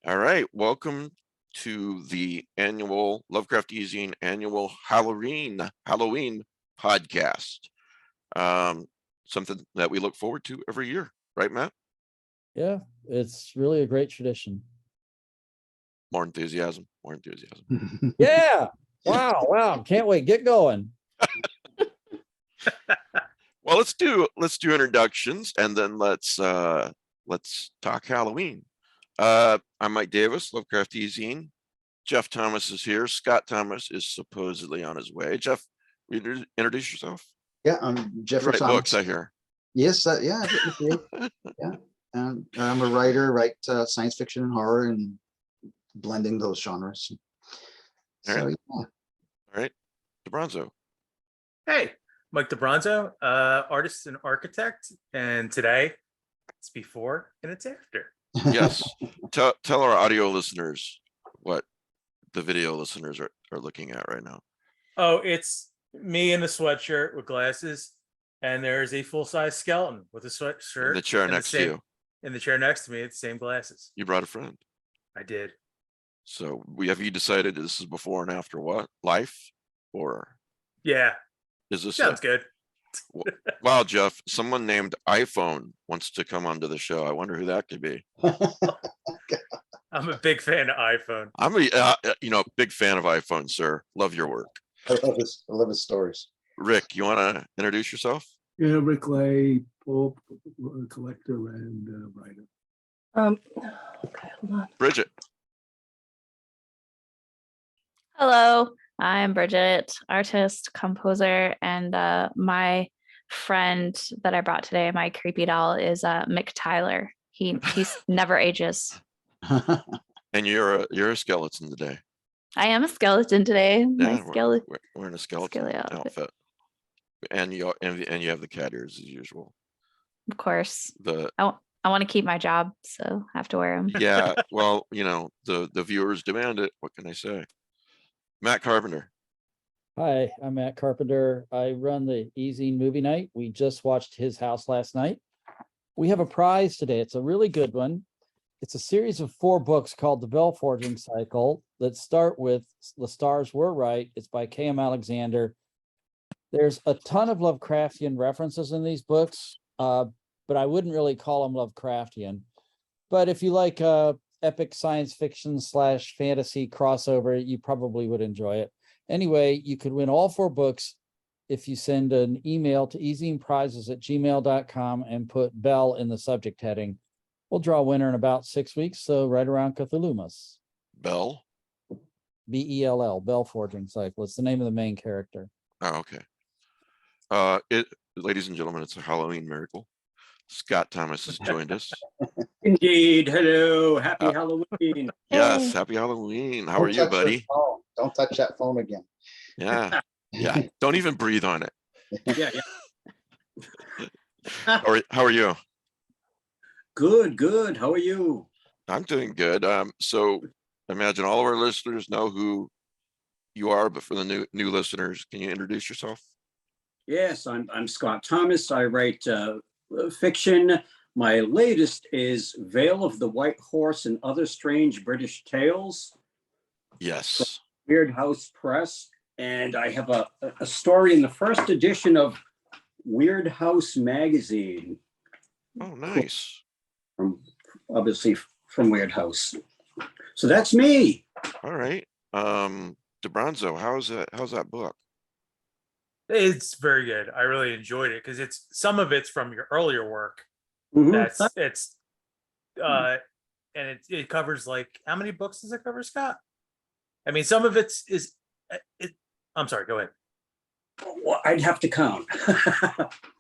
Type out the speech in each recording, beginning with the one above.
All right, welcome to the annual Lovecraft Easing annual Halloween podcast. Something that we look forward to every year, right, Matt? Yeah, it's really a great tradition. More enthusiasm, more enthusiasm. Yeah. Wow. Can't wait. Get going. Well, let's do introductions and then let's talk Halloween. I'm Mike Davis, Lovecraft Easing. Jeff Thomas is here. Scott Thomas is supposedly on his way. Jeff, introduce yourself. Yeah, I'm Jeffrey You write Thomas. books, I hear. Yes, yeah, I've written a few. Yeah, and I'm a writer, write science fiction and horror, and blending those genres. All right. So yeah. All right, DeBronzo. Hey, Mike DeBronzo, artist and architect, and today it's before and it's after. Yes, tell our audio listeners what the video listeners are looking at right now. Oh, it's me in a sweatshirt with glasses, and there's a full-size skeleton with a sweatshirt. In the chair and next to you. In the chair next to me, it's the same glasses. You brought a friend. I did. So have you decided this is before and after what? Life? Or Yeah, is this sounds good. Wow, Jeff, someone named iPhone wants to come onto the show. I wonder who that could be. I'm a big fan of iPhone. I'm a big fan of iPhone, sir. Love your work. I love his stories. Rick, you want to introduce yourself? Yeah, Rick Lay, Pope, collector and writer. Okay, hold on. Bridget. Hello, I'm Bridget, artist, composer, and my friend that I brought today, my creepy doll, is Mick Tyler. He's never ages. And you're a skeleton today. I am a skeleton today. Yeah, My skeleton. we're in a skeleton Skeleton outfit. And you have the cat ears as usual. Of course. The I want to keep my job, so I have to wear them. yeah, well, the viewers demand it. What can I say? Matt Carpenter. Hi, I'm Matt Carpenter. I run the Easing Movie Night. We just watched His House last night. We have a prize today. It's a really good one. It's a series of 4 books called The Bell Forging Cycle that start with The Stars Were Right. It's by K.M. Alexander. There's a ton of Lovecraftian references in these books, but I wouldn't really call them Lovecraftian. But if you like epic science fiction / fantasy crossover, you probably would enjoy it. Anyway, you could win all 4 books if you send an email to easingprizes@gmail.com and put Bell in the subject heading. We'll draw a winner in about 6 weeks, so right around Cthulhumas. Bell. Bell, Bell Forging Cycle. It's the name of the main character. Oh, okay. Ladies and gentlemen, it's a Halloween miracle. Scott Thomas has joined us. Indeed. Hello. Happy Halloween. Yes, happy Halloween. How are you, buddy? Don't touch that phone again. Yeah. Don't even breathe on it. Yeah. How are you? Good. How are you? I'm doing good. So I imagine all of our listeners know who you are, but for the new listeners, can you introduce yourself? Yes, I'm Scott Thomas. I write fiction. My latest is Veil of the White Horse and Other Strange British Tales, Yes. Weird House Press. And I have a story in the first edition of Weird House magazine. Oh, nice. Obviously from Weird House. So that's me. All right. DeBronzo, how's that book? It's very good. I really enjoyed it because some of it's from your earlier work. Mhm. And it covers like, how many books does it cover, Scott? I mean, some of it. I'm sorry, go ahead. Well, I'd have to count.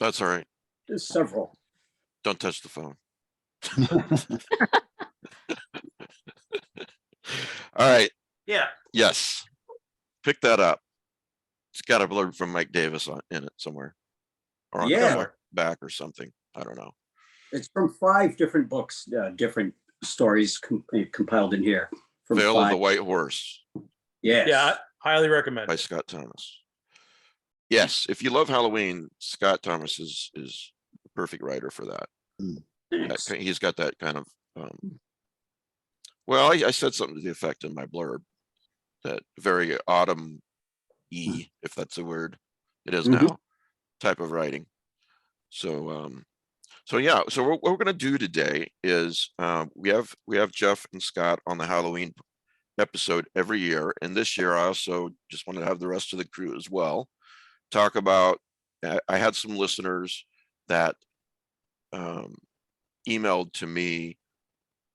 That's all right. There's several. Don't touch the phone. All right. Yeah. Yes. Pick that up. It's got a blurb from Mike Davis in it somewhere. Or on the Yeah. front, back or something. I don't know. It's from 5 different books, different stories compiled in here. From Veil of 5. the White Horse Yes. Yeah, highly recommend. by Scott Thomas. Yes, if you love Halloween, Scott Thomas is the perfect writer for that. Thanks. He's got that kind of Well, I said something to the effect in my blurb that very autumn-y, if that's a word, it is Mhm. now, type of writing. So, so yeah, so what we're gonna do today is, we have Jeff and Scott on the Halloween episode every year, and this year I also just want to have the rest of the crew as well talk about. I had some listeners that emailed to me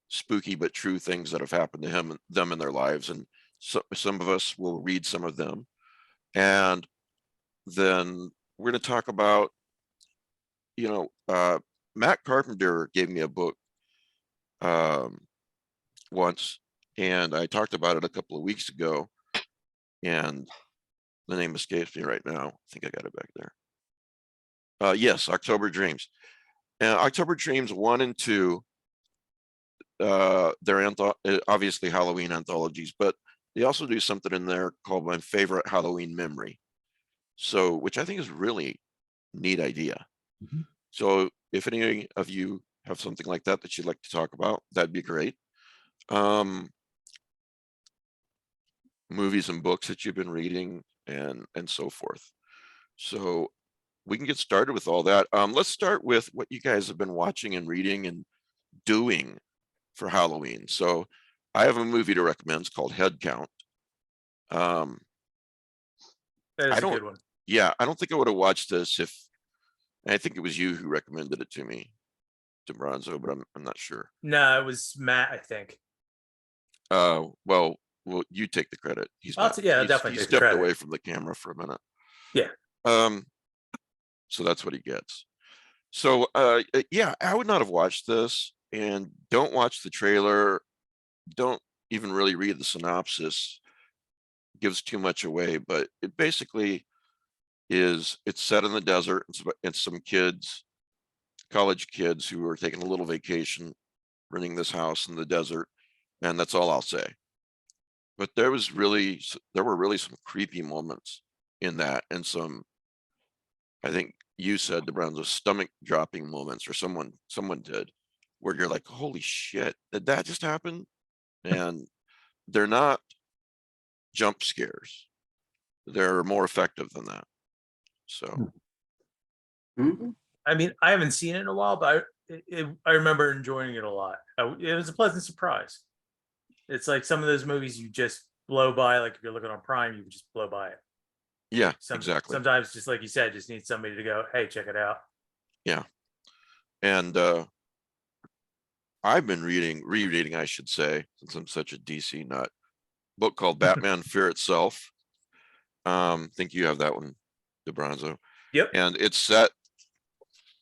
spooky but true things that have happened to them in their lives, and so some of us will read some of them, and then we're going to talk about, Matt Carpenter gave me a book um, once, and I talked about it a couple of weeks ago, and the name escapes me right now. I think I got it back there. Yes, October Dreams. October Dreams 1 and 2, they're obviously Halloween anthologies, but they also do something in there called My Favorite Halloween Memory. So, which I think is really neat idea. Mhm. So if any of you have something like that that you'd like to talk about, that'd be great. Movies and books that you've been reading and so forth. So we can get started with all that. Let's start with what you guys have been watching and reading and doing for Halloween. So I have a movie to recommend. It's called Head Count. That I is a don't, good one. yeah, I don't think I would have watched this if, and I think it was you who recommended it to me, DeBronzo, but I'm not sure. No, it was Matt, I think. Well, you take the credit. He's I'll not, yeah, I'll he definitely take the stepped credit. away from the camera for a minute. Yeah. So that's what he gets. So, yeah, I would not have watched this, and don't watch the trailer. Don't even really read the synopsis. It gives too much away, but it basically is, it's set in the desert. It's some kids, college kids who are taking a little vacation, renting this house in the desert. And that's all I'll say. But there were really some creepy moments in that, and some, I think you said, the Browns, stomach dropping moments, or someone did, where you're like, holy shit, did that just happen? And they're not jump scares. They're more effective than that. So Mhm. I mean, I haven't seen it in a while, but I remember enjoying it a lot. It was a pleasant surprise. It's like some of those movies you just blow by. Like if you're looking on Prime, you would just blow by it. yeah, exactly. Sometimes, just like you said, just need somebody to go, hey, check it out. Yeah. And I've been rereading, I should say, since I'm such a DC nut, book called Batman Fear Itself. Think you have that one, DeBronzo. Yep. And it's set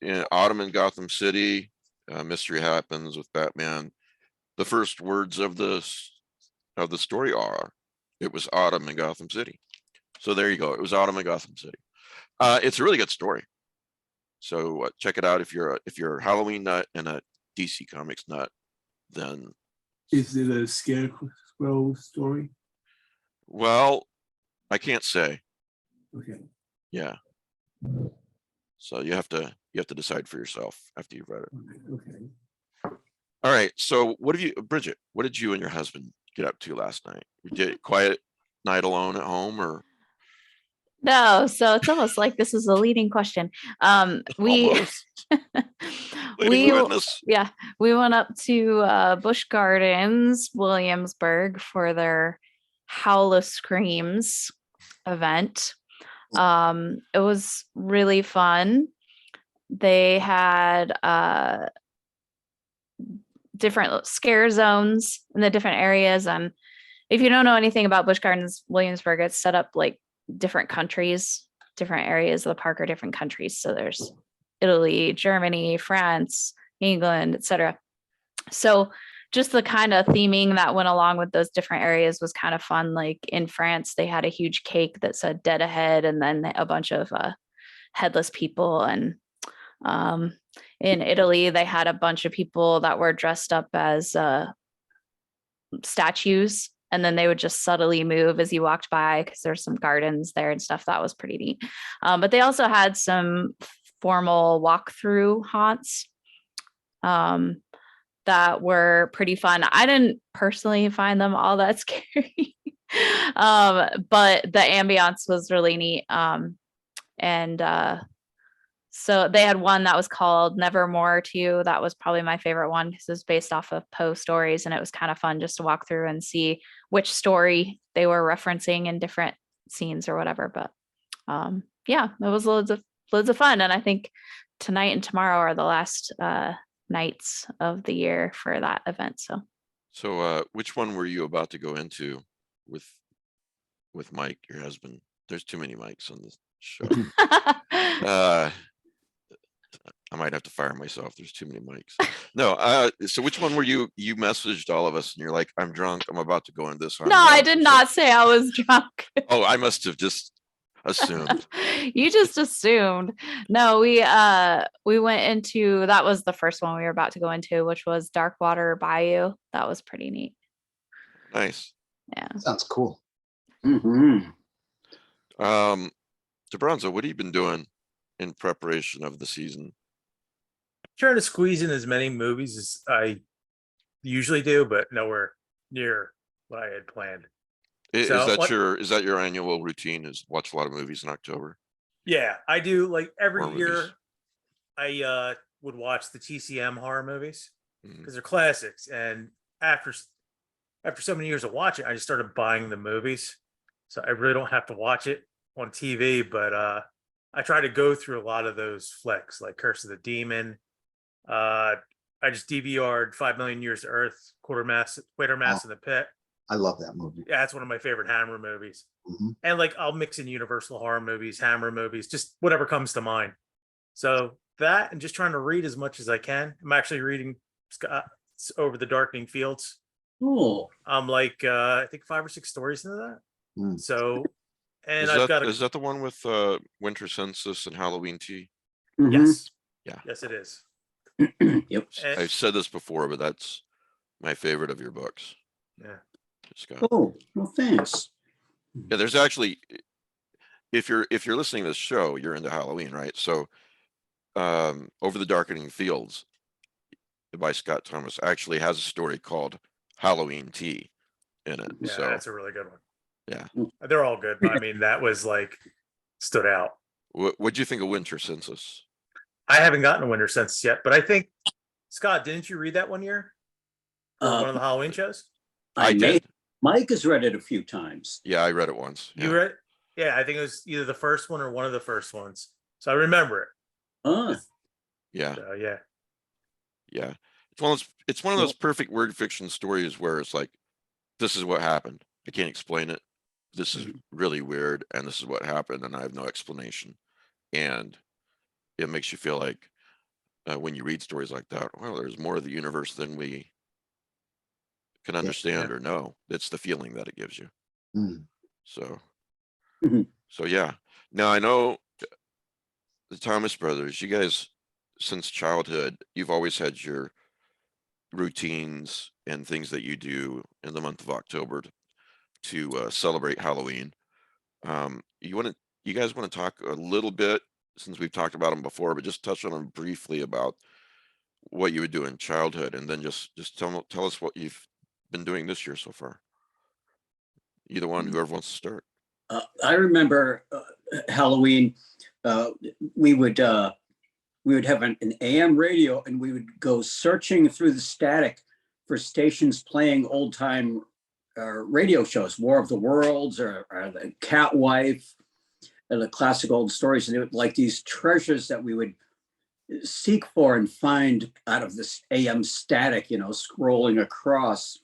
in autumn in Gotham City. Mystery happens with Batman. The first words of the story are, it was autumn in Gotham City. So there you go. It was autumn in Gotham City. It's a really good story. So check it out if you're a Halloween nut and a DC Comics nut. Then, Is it a scarecrow story? well, I can't say. Okay. Yeah. So you have to decide for yourself after you've read it. Okay. All right. So Bridget, what did you and your husband get up to last night? You did quiet night alone at home, or No, so it's almost like this is a leading question. We almost? Leading we witness? yeah, we went up to Busch Gardens, Williamsburg for their Howl of Screams event. It was really fun. They had different scare zones in the different areas, and if you don't know anything about Busch Gardens, Williamsburg, it's set up like different countries, different areas of the park are different countries. So there's Italy, Germany, France, England, etc. So just the kind of theming that went along with those different areas was kind of fun. Like in France, they had a huge cake that said "Dead Ahead," and then a bunch of headless people. And in Italy, they had a bunch of people that were dressed up as statues, and then they would just subtly move as you walked by because there's some gardens there and stuff. That was pretty neat. But they also had some formal walkthrough haunts. that were pretty fun. I didn't personally find them all that scary. But the ambiance was really neat. And so they had one that was called Nevermore to You. That was probably my favorite one because it was based off of Poe stories, and it was kind of fun just to walk through and see which story they were referencing in different scenes or whatever. But yeah, it was loads of fun. And I think tonight and tomorrow are the last nights of the year for that event. So which one were you about to go into with Mike, your husband? There's too many Mikes on this show. I might have to fire myself. There's too many mics. No, so which one were you messaged all of us and you're like, I'm drunk, I'm about to go in this. No, I did not say I was drunk. Oh, I must have just assumed. You just assumed. No, we went into, that was the first one we were about to go into, which was Darkwater Bayou. That was pretty neat. Nice. Yeah. Sounds cool. Mhm. DeBronzo, what have you been doing in preparation of the season? Trying to squeeze in as many movies as I usually do, but nowhere near what I had planned. Is So that what- is that your annual routine, is watch a lot of movies in October? Yeah, I do. Like every Horror year, movies. I would watch the TCM horror movies Mhm. because they're classics. And after so many years of watching, I just started buying the movies, so I really don't have to watch it on TV. But I try to go through a lot of those flicks, like Curse of the Demon. I just DVR'd 5 Million Years to Earth, Quatermass in the Pit. I love that movie. Yeah, that's one of my favorite Hammer movies. Mhm. And like I'll mix in Universal horror movies, Hammer movies, just whatever comes to mind. So that and just trying to read as much as I can. I'm actually reading Scott's Over the Darkening Fields. Cool. I'm like I think 5 or 6 stories into that. Mm. So and Is I've that, got is that the one with Winter Census and Halloween Tea? Mhm. yes. Yeah. Yes, it is. Yep. And- I've said this before, but that's my favorite of your books, yeah. Scott. Oh, well, thanks. Yeah, there's actually, if you're listening to this show, you're into Halloween, right? So Over the Darkening Fields by Scott Thomas actually has a story called Halloween Tea in it. Yeah, So that's a really good one. yeah. They're all good, but I mean that was like stood out. What'd you think of Winter Census? I haven't gotten a Winter Census yet, but I think Scott, didn't you read that one year? For one of the Halloween shows? I may- did. Mike has read it a few times. Yeah, I read it once. You Yeah. read? Yeah, I think it was either the first one or one of the first ones. So I remember it. Ah, Yeah. So yeah. Yeah. It's one of those perfect word fiction stories where it's like, this is what happened. I can't explain it. This is really weird, and this is what happened, and I have no explanation. And it makes you feel like when you read stories like that, well, there's more of the universe than we can understand or know. It's the feeling that it gives you. Mm. So, Mhm. so yeah. Now I know the Thomas brothers, you guys, since childhood, you've always had your routines and things that you do in the month of October to celebrate Halloween. You guys want to talk a little bit, since we've talked about them before, but just touch on them briefly about what you would do in childhood, and then just tell us what you've been doing this year so far. Either one, whoever wants to start. I remember Halloween. We would have an AM radio, and we would go searching through the static for stations playing old time radio shows, War of the Worlds or the Cat Wife, and the classic old stories. And it would like these treasures that we would seek for and find out of this AM static, scrolling across.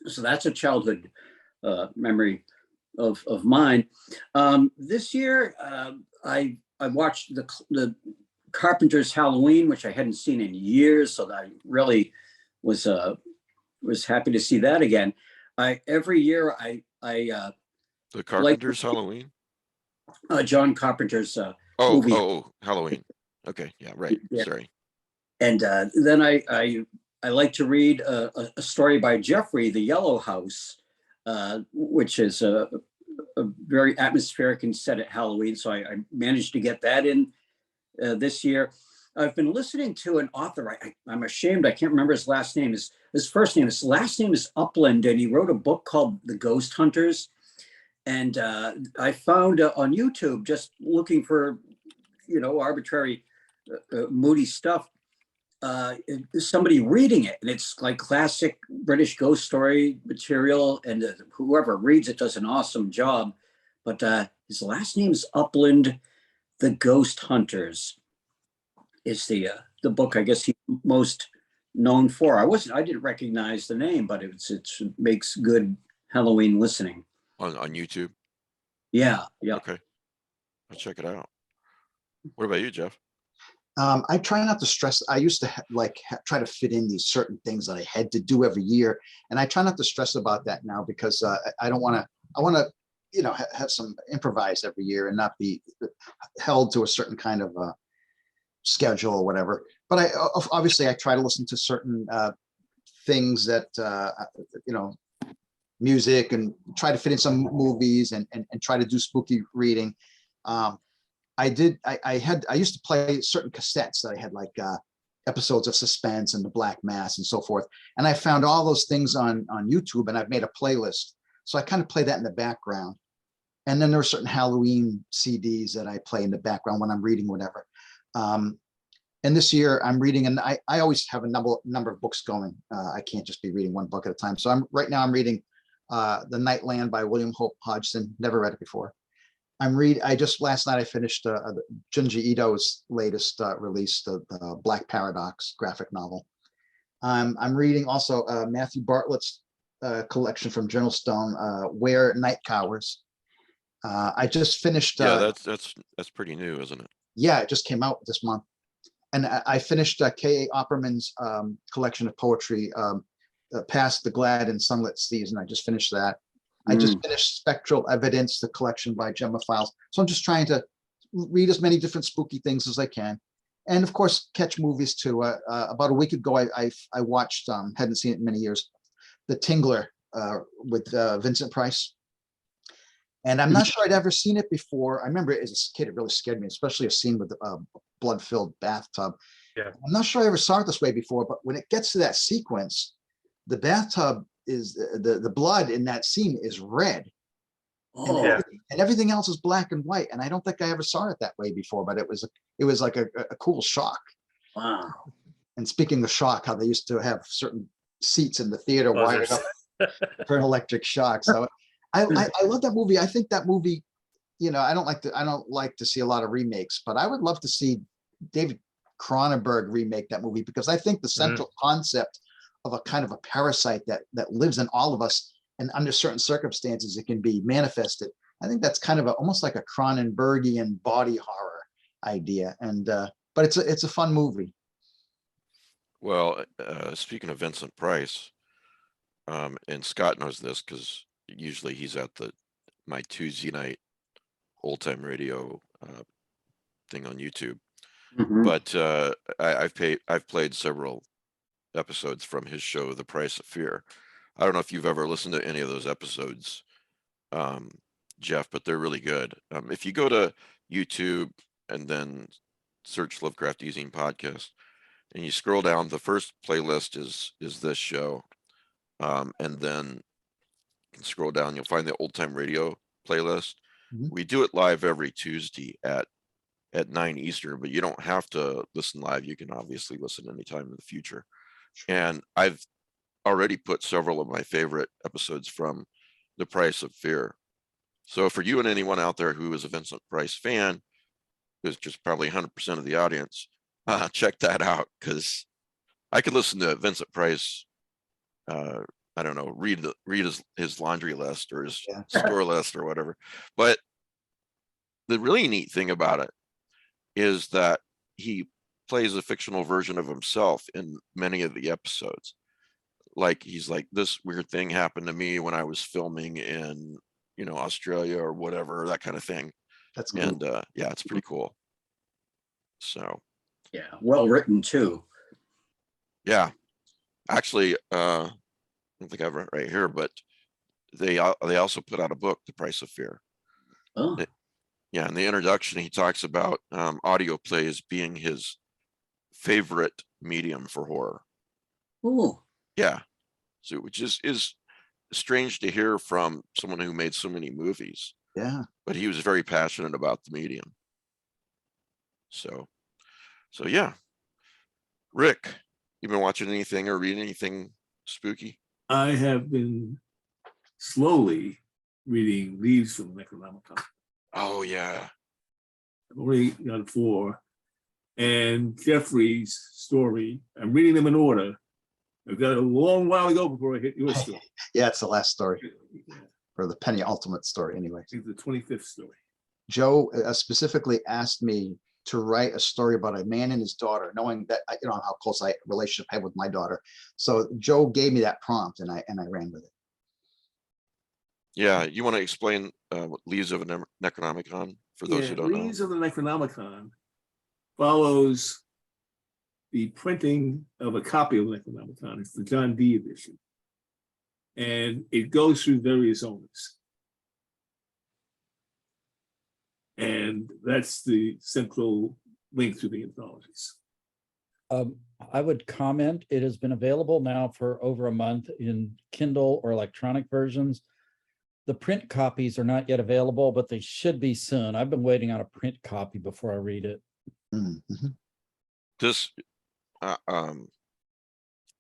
So that's a childhood memory of mine. This year, I watched the Carpenter's Halloween, which I hadn't seen in years, so I really was happy to see that again. Every year The Carpenter's Halloween. John Carpenter's Oh, movie. Halloween. Okay, yeah, right. Yeah. Sorry. And then I like to read a story by Jeffrey, The Yellow House, which is a very atmospheric and set at Halloween. So I managed to get that in this year. I've been listening to an author. I'm ashamed I can't remember his last name. His first name. His last name is Upland, and he wrote a book called The Ghost Hunters. And I found on YouTube, just looking for, arbitrary moody stuff, somebody reading it, and it's like classic British ghost story material, and whoever reads it does an awesome job. But his last name is Upland. The Ghost Hunters is the book I guess he's most known for. I didn't recognize the name, but it makes good Halloween listening. On YouTube? Yeah. Okay. I'll check it out. What about you, Jeff? I try not to stress. I used to try to fit in these certain things that I had to do every year, and I try not to stress about that now because I don't want to. I want to, have some improvise every year and not be held to a certain kind of schedule or whatever. But obviously I try to listen to certain things that music, and try to fit in some movies and try to do spooky reading. I used to play certain cassettes that I had, like episodes of Suspense and The Black Mass and so forth. And I found all those things on YouTube, and I've made a playlist. So I kind of play that in the background. And then there are certain Halloween CDs that I play in the background when I'm reading whatever. And this year I'm reading, and I always have a number of books going. I can't just be reading one book at a time. So right now I'm reading The Nightland by William Hope Hodgson. Never read it before. Last night I finished Junji Ito's latest release, the Black Paradox graphic novel. I'm reading also Matthew Bartlett's collection from Journal Stone, Where Night Cowers. I just finished. Yeah, that's pretty new, isn't it? Yeah, it just came out this month. And I finished K.A. Opperman's collection of poetry, Past the Glad and Sunlit Season. I just finished that. I just finished Spectral Evidence, the collection by Gemma Files. So I'm just trying to read as many different spooky things as I can. And of course, catch movies too. About a week ago, I watched, hadn't seen it in many years, The Tingler with Vincent Price. And I'm not sure I'd ever seen it before. I remember as a kid, it really scared me, especially a scene with a blood-filled bathtub. Yeah. I'm not sure I ever saw it this way before, but when it gets to that sequence, the bathtub is the blood in that scene is red. Oh, Yeah. And everything else is black and white. And I don't think I ever saw it that way before, but it was like a cool shock. wow. And speaking of shock, how they used to have certain seats in the theater wired Buzzers. up for an electric shock. So I love that movie. I think that movie, I don't like to see a lot of remakes, but I would love to see David Cronenberg remake that movie, because I think the central concept of a kind of a parasite that lives in all of us, and under certain circumstances it can be manifested. I think that's kind of almost like a Cronenbergian body horror idea. And but it's a fun movie. Well, speaking of Vincent Price, and Scott knows this because usually he's at my Tuesday night old time radio thing on YouTube. Mhm. But I've played several episodes from his show, The Price of Fear. I don't know if you've ever listened to any of those episodes, Jeff, but they're really good. If you go to YouTube and then search Lovecraft Easing Podcast, and you scroll down, the first playlist is this show, and then you can scroll down, you'll find the old time radio playlist. Mhm. We do it live every Tuesday at 9 Eastern, but you don't have to listen live. You can obviously listen anytime in the future. And I've already put several of my favorite episodes from The Price of Fear. So for you and anyone out there who is a Vincent Price fan, who's just probably 100% of the audience, check that out, because I could listen to Vincent Price, I don't know, read his laundry list or his Yeah. store list or whatever. But the really neat thing about it is that he plays a fictional version of himself in many of the episodes. Like he's like, this weird thing happened to me when I was filming in, Australia or whatever, that kind of thing. That's cool. And yeah, it's pretty cool. So Yeah, well written too. yeah, actually, I don't think I have it right here, but they also put out a book, The Price of Fear. Oh, Yeah, in the introduction, he talks about audio plays being his favorite medium for horror. Oh, Yeah. So which is strange to hear from someone who made so many movies, Yeah. but he was very passionate about the medium. So yeah. Rick, you been watching anything or reading anything spooky? I have been slowly reading Leaves from the Necronomicon. Oh yeah. I've already got 4. And Jeffrey's story, I'm reading them in order. I've got a long while to go before I hit your story. Yeah, it's the last story, Yeah, or the Penny Ultimate story anyway. I think the 25th story. Joe specifically asked me to write a story about a man and his daughter, knowing that you know how close I relationship I have with my daughter. So Joe gave me that prompt, and I ran with it. Yeah, you want to explain what Leaves of a Necronomicon for those who don't know? Leaves of the Necronomicon follows the printing of a copy of the Necronomicon. It's the John Dee edition. And it goes through various owners. And that's the central link to the anthologies. I would comment, it has been available now for over a month in Kindle or electronic versions. The print copies are not yet available, but they should be soon. I've been waiting on a print copy before I read it. Mm-hmm. This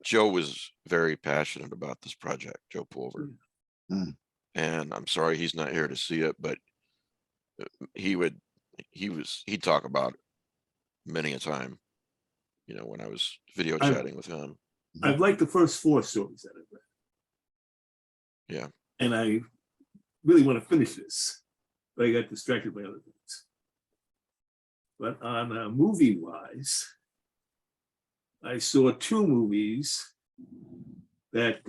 Joe was very passionate about this project, Joe Pulver. Mm. And I'm sorry he's not here to see it, but he'd talk about it many a time, you know, when I was video chatting with him. I've liked the first 4 stories that I've read. Yeah. And I really want to finish this, but I got distracted by other things. But on movie-wise, I saw 2 movies that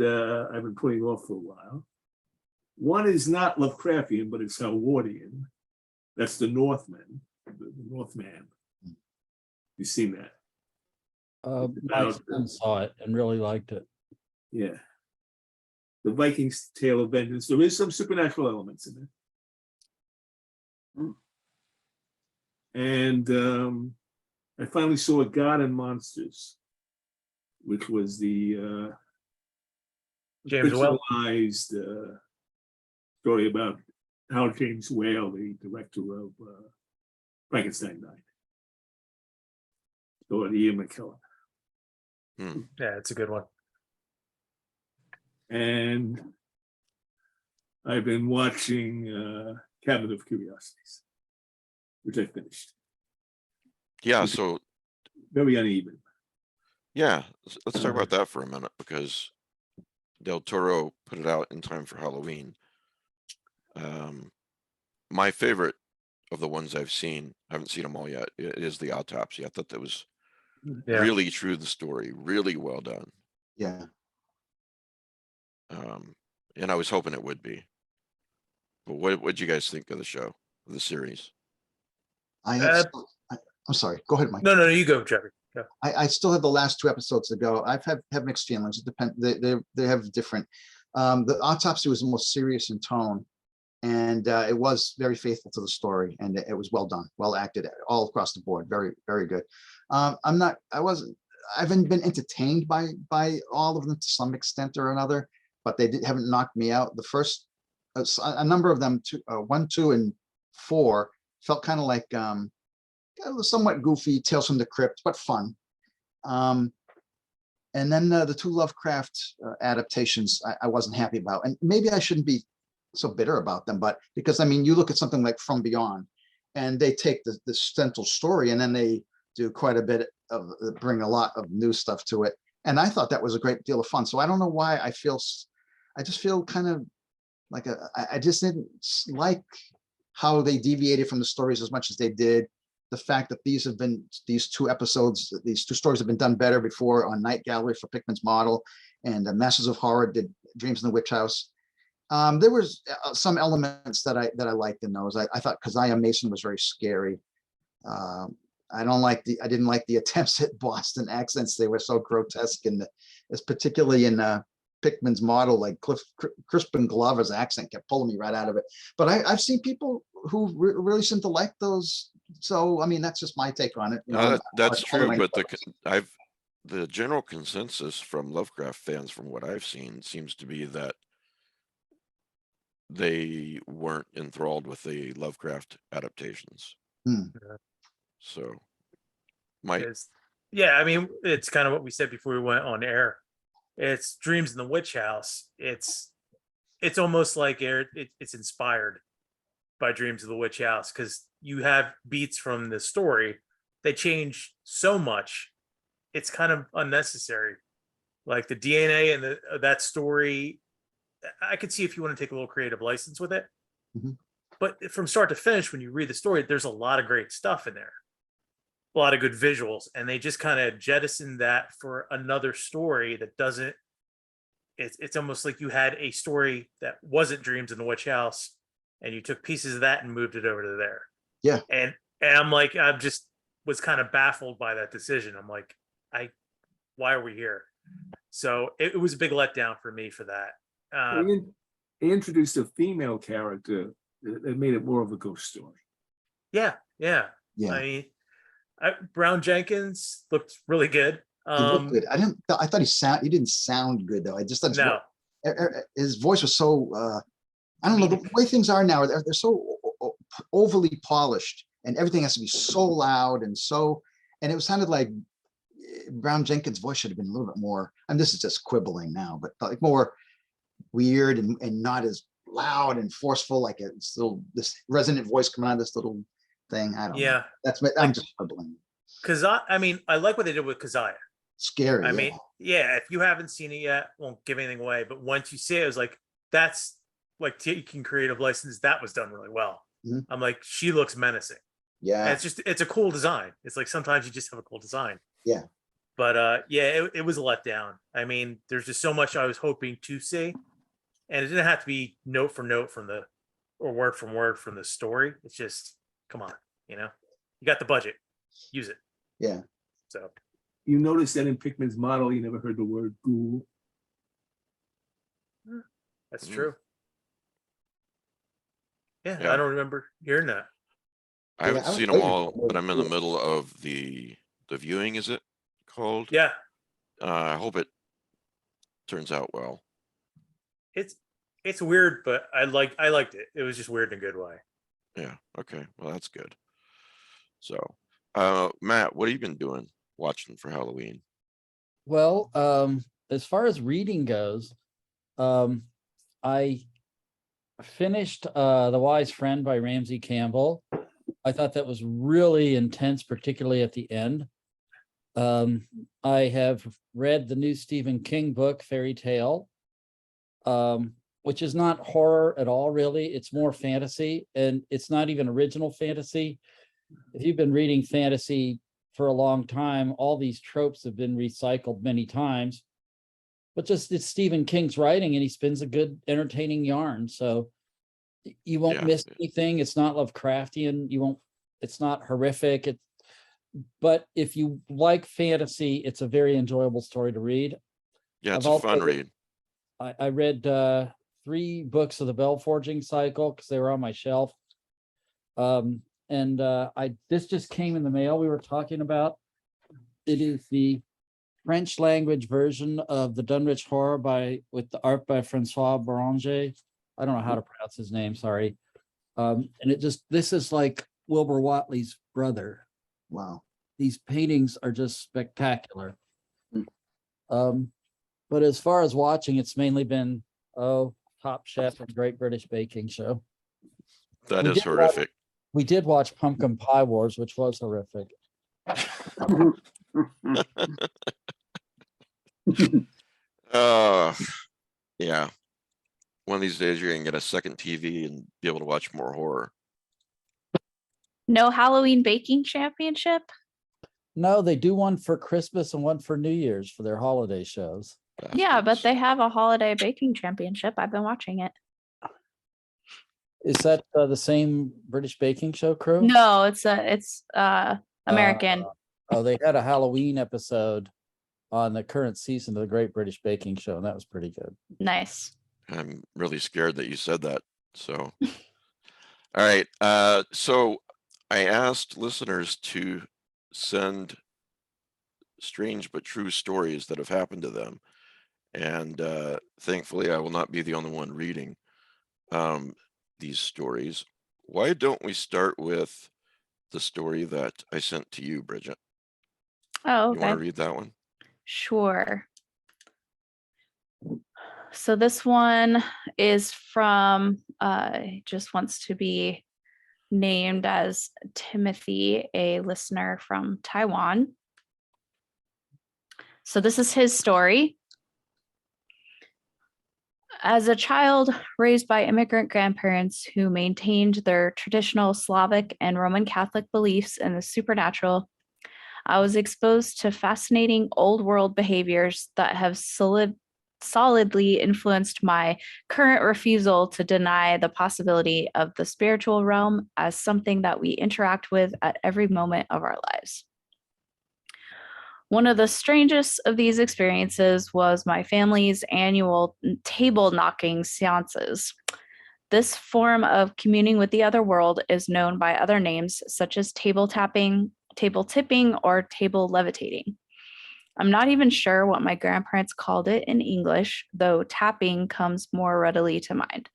I've been putting off for a while. One is not Lovecraftian, but it's Howardian. That's The Northman, the Northman. You've seen that? My son saw it and really liked it. Yeah. The Vikings' Tale of Vengeance. There is some supernatural elements in it. And I finally saw God and Monsters, which was the James Whale. fictionalized story about how James Whale, the director of Frankenstein, died. So Ian McKellen. Yeah, it's a good one. And I've been watching Cabinet of Curiosities, which I finished. Yeah, so Very uneven. yeah, let's talk about that for a minute, because Del Toro put it out in time for Halloween. My favorite of the ones I've seen, I haven't seen them all yet, it is The Autopsy. I thought that was Yeah. really true to the story, really well done. Yeah. And I was hoping it would be. But what'd you guys think of the show, of the series? I have. I'm sorry. Go ahead, Mike. No, you go, Jeffrey. Yeah. I still have the last 2 episodes to go. I've have mixed feelings. It depends. They have different. The Autopsy was the most serious in tone, and it was very faithful to the story, and it was well done, well acted, all across the board. Very, very good. I haven't been entertained by all of them to some extent or another, but they haven't knocked me out. The first, a number of them, 1, 2, and 4 felt kind of like somewhat goofy, Tales from the Crypt, but fun. And then the 2 Lovecraft adaptations I wasn't happy about, and maybe I shouldn't be so bitter about them, but because I mean, you look at something like From Beyond, and they take the central story and then they do quite a bit of bring a lot of new stuff to it, and I thought that was a great deal of fun. So I don't know why I just feel kind of like I just didn't like how they deviated from the stories as much as they did. The fact that these 2 episodes, these 2 stories have been done better before on Night Gallery for Pickman's Model, and Masters of Horror did Dreams in the Witch House. There was some elements that I liked in those. I thought Keziah Mason was very scary. I didn't like the attempts at Boston accents. They were so grotesque, and it's particularly in Pickman's Model, like Crispin Glover's accent kept pulling me right out of it. But I've seen people who really seem to like those So, I mean, that's just my take on it. You know, No, that's all of true, my but books. the general consensus from Lovecraft fans, from what I've seen, seems to be that they weren't enthralled with the Lovecraft adaptations. Hmm. So might, Is yeah, I mean, it's kind of what we said before we went on air. It's Dreams in the Witch House. It's almost like it's inspired by Dreams of the Witch House because you have beats from the story. They change so much, it's kind of unnecessary. Like the DNA and that story, I could see if you want to take a little creative license with it. Mhm. But from start to finish, when you read the story, there's a lot of great stuff in there, a lot of good visuals, and they just kind of jettison that for another story that doesn't. It's almost like you had a story that wasn't Dreams in the Witch House, and you took pieces of that and moved it over to there. Yeah. And I'm like, I'm just was kind of baffled by that decision. I'm like, why are we here? So it was a big letdown for me for that. They introduced a female character that made it more of a ghost story. Yeah. Yeah. I mean, Brown Jenkins looked really good. He looked good. I thought he didn't sound good though. I just thought No, his voice was so, I don't know, the way things are now, they're so overly polished and everything has to be so loud and it sounded like Brown Jenkins' voice should have been a little bit more, and this is just quibbling now, but like more weird and not as loud and forceful, like this resonant voice coming out of this little thing. I don't know. I'm just quibbling. I mean, I like what they did with Keziah. Scary. I yeah. mean, yeah, if you haven't seen it yet, won't give anything away. But once you see it, it was like, that's like taking creative license. That was done really well. Mhm. I'm like, she looks menacing. Yeah. And it's a cool design. It's like sometimes you just have a cool design. Yeah. But yeah, it was a letdown. I mean, there's just so much I was hoping to see. And it didn't have to be note for note or word from word from the story. It's just, come on, you got the budget, use it. Yeah. So You notice that in Pickman's model, you never heard the word ghoul. that's Mm. true. Yeah, Yeah. I don't remember hearing that. I haven't I was seen them waiting all, for but I'm in the more. middle of the viewing, is it called? Yeah, I hope it turns out well. it's weird, but I liked it. It was just weird in a good way. Yeah, okay, well, that's good. So, Matt, what have you been watching for Halloween? Well, as far as reading goes, I finished The Wise Friend by Ramsey Campbell. I thought that was really intense, particularly at the end. I have read the new Stephen King book, Fairy Tale, which is not horror at all, really. It's more fantasy, and it's not even original fantasy. If you've been reading fantasy for a long time, all these tropes have been recycled many times. But just it's Stephen King's writing, and he spins a good, entertaining yarn. So you won't Yeah. miss anything. It's not Lovecraftian. It's not horrific. But if you like fantasy, it's a very enjoyable story to read. Yeah, it's I've a fun also- read. I read 3 books of the Bell Forging cycle because they were on my shelf. This just came in the mail we were talking about. It is the French language version of the Dunwich Horror with the art by Francois Boranger. I don't know how to pronounce his name, sorry. And this is like Wilbur Watley's brother. Wow. These paintings are just spectacular. Mm. But as far as watching, it's mainly been Top Chef and Great British Baking Show. That We is did watch- horrific. We did watch Pumpkin Pie Wars, which was horrific. Yeah. One of these days you're gonna get a second TV and be able to watch more horror. No Halloween baking championship. No, they do one for Christmas and one for New Year's for their holiday shows. Yeah, but Bastards. they have a holiday baking championship. I've been watching it. Is that the same British Baking Show crew? No, it's American. Oh, they had a Halloween episode on the current season of the Great British Baking Show, and that was pretty good. Nice. I'm really scared that you said that. So, all right. So I asked listeners to send strange but true stories that have happened to them. And thankfully, I will not be the only one reading these stories. Why don't we start with the story that I sent to you, Bridget? Oh, You want to okay. read that one? Sure. So this one is from, just wants to be named as Timothy, a listener from Taiwan. So this is his story. As a child raised by immigrant grandparents who maintained their traditional Slavic and Roman Catholic beliefs in the supernatural, I was exposed to fascinating old world behaviors that have solidly influenced my current refusal to deny the possibility of the spiritual realm as something that we interact with at every moment of our lives. One of the strangest of these experiences was my family's annual table knocking seances. This form of communing with the other world is known by other names such as table tapping, table tipping, or table levitating. I'm not even sure what my grandparents called it in English, though tapping comes more readily to mind.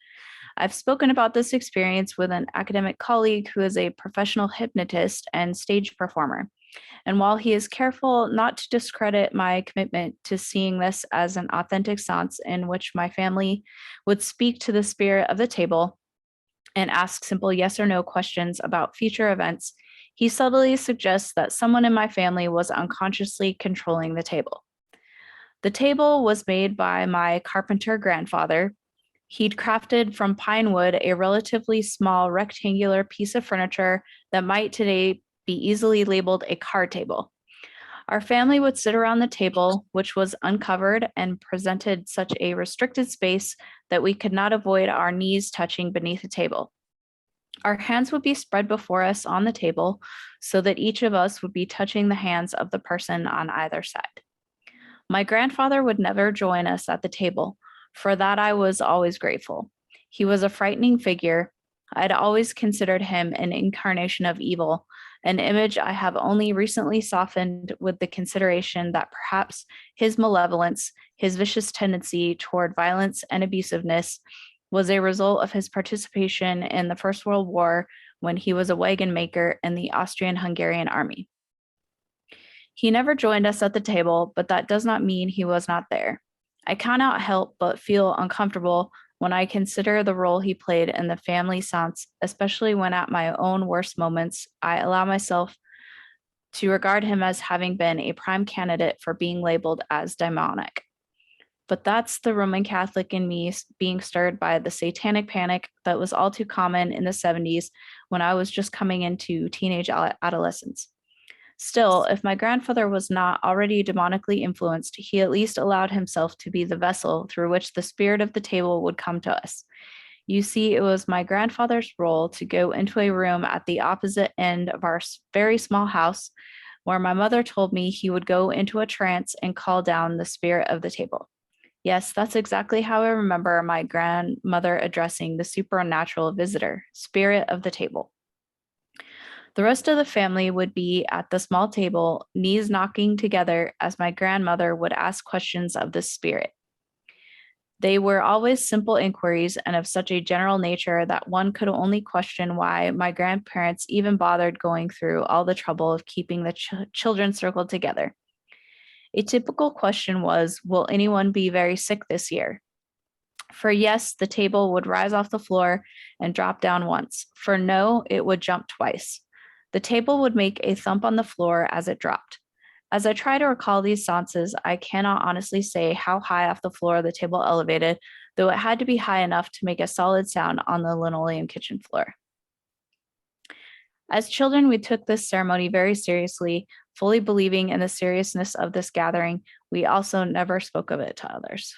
I've spoken about this experience with an academic colleague who is a professional hypnotist and stage performer. And while he is careful not to discredit my commitment to seeing this as an authentic seance in which my family would speak to the spirit of the table and ask simple yes or no questions about future events, he subtly suggests that someone in my family was unconsciously controlling the table. The table was made by my carpenter grandfather. He'd crafted from pine wood a relatively small rectangular piece of furniture that might today be easily labeled a card table. Our family would sit around the table, which was uncovered and presented such a restricted space that we could not avoid our knees touching beneath the table. Our hands would be spread before us on the table so that each of us would be touching the hands of the person on either side. My grandfather would never join us at the table. For that, I was always grateful. He was a frightening figure. I'd always considered him an incarnation of evil, an image I have only recently softened with the consideration that perhaps his malevolence, his vicious tendency toward violence and abusiveness, was a result of his participation in the First World War when he was a wagon maker in the Austrian-Hungarian army. He never joined us at the table, but that does not mean he was not there. I cannot help but feel uncomfortable when I consider the role he played in the family seance, especially when at my own worst moments, I allow myself to regard him as having been a prime candidate for being labeled as demonic. But that's the Roman Catholic in me being stirred by the satanic panic that was all too common in the 70s when I was just coming into teenage adolescence. Still, if my grandfather was not already demonically influenced, he at least allowed himself to be the vessel through which the spirit of the table would come to us. You see, it was my grandfather's role to go into a room at the opposite end of our very small house, where my mother told me he would go into a trance and call down the spirit of the table. Yes, that's exactly how I remember my grandmother addressing the supernatural visitor, spirit of the table. The rest of the family would be at the small table, knees knocking together as my grandmother would ask questions of the spirit. They were always simple inquiries and of such a general nature that one could only question why my grandparents even bothered going through all the trouble of keeping the children circled together. A typical question was, will anyone be very sick this year? For yes, the table would rise off the floor and drop down once. For no, it would jump twice. The table would make a thump on the floor as it dropped. As I try to recall these seances, I cannot honestly say how high off the floor the table elevated, though it had to be high enough to make a solid sound on the linoleum kitchen floor. As children, we took this ceremony very seriously, fully believing in the seriousness of this gathering. We also never spoke of it to others.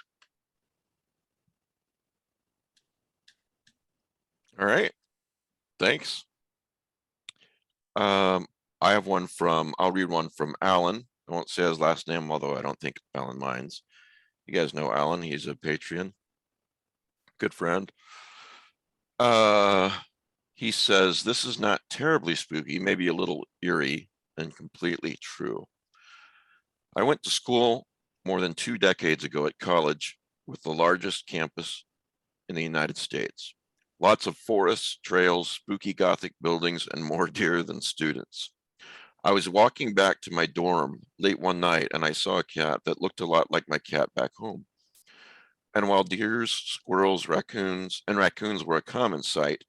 All right, thanks. I have one from, I'll read one from Alan. I won't say his last name, although I don't think Alan minds. You guys know Alan, he's a Patreon. Good friend. He says, this is not terribly spooky, maybe a little eerie, and completely true. I went to school more than 2 decades ago at college with the largest campus in the United States. Lots of forests, trails, spooky Gothic buildings, and more deer than students. I was walking back to my dorm late one night and I saw a cat that looked a lot like my cat back home. And while deers, squirrels, raccoons were a common sight,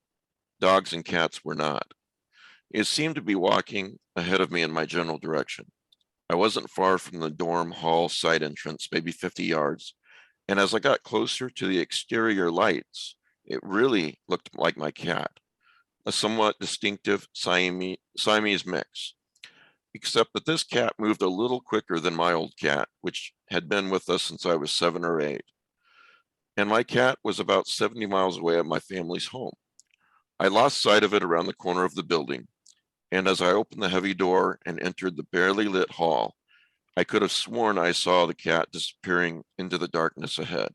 dogs and cats were not. It seemed to be walking ahead of me in my general direction. I wasn't far from the dorm hall side entrance, maybe 50 yards. And as I got closer to the exterior lights, it really looked like my cat, a somewhat distinctive Siamese mix. Except that this cat moved a little quicker than my old cat, which had been with us since I was 7 or 8. And my cat was about 70 miles away at my family's home. I lost sight of it around the corner of the building. And as I opened the heavy door and entered the barely lit hall, I could have sworn I saw the cat disappearing into the darkness ahead.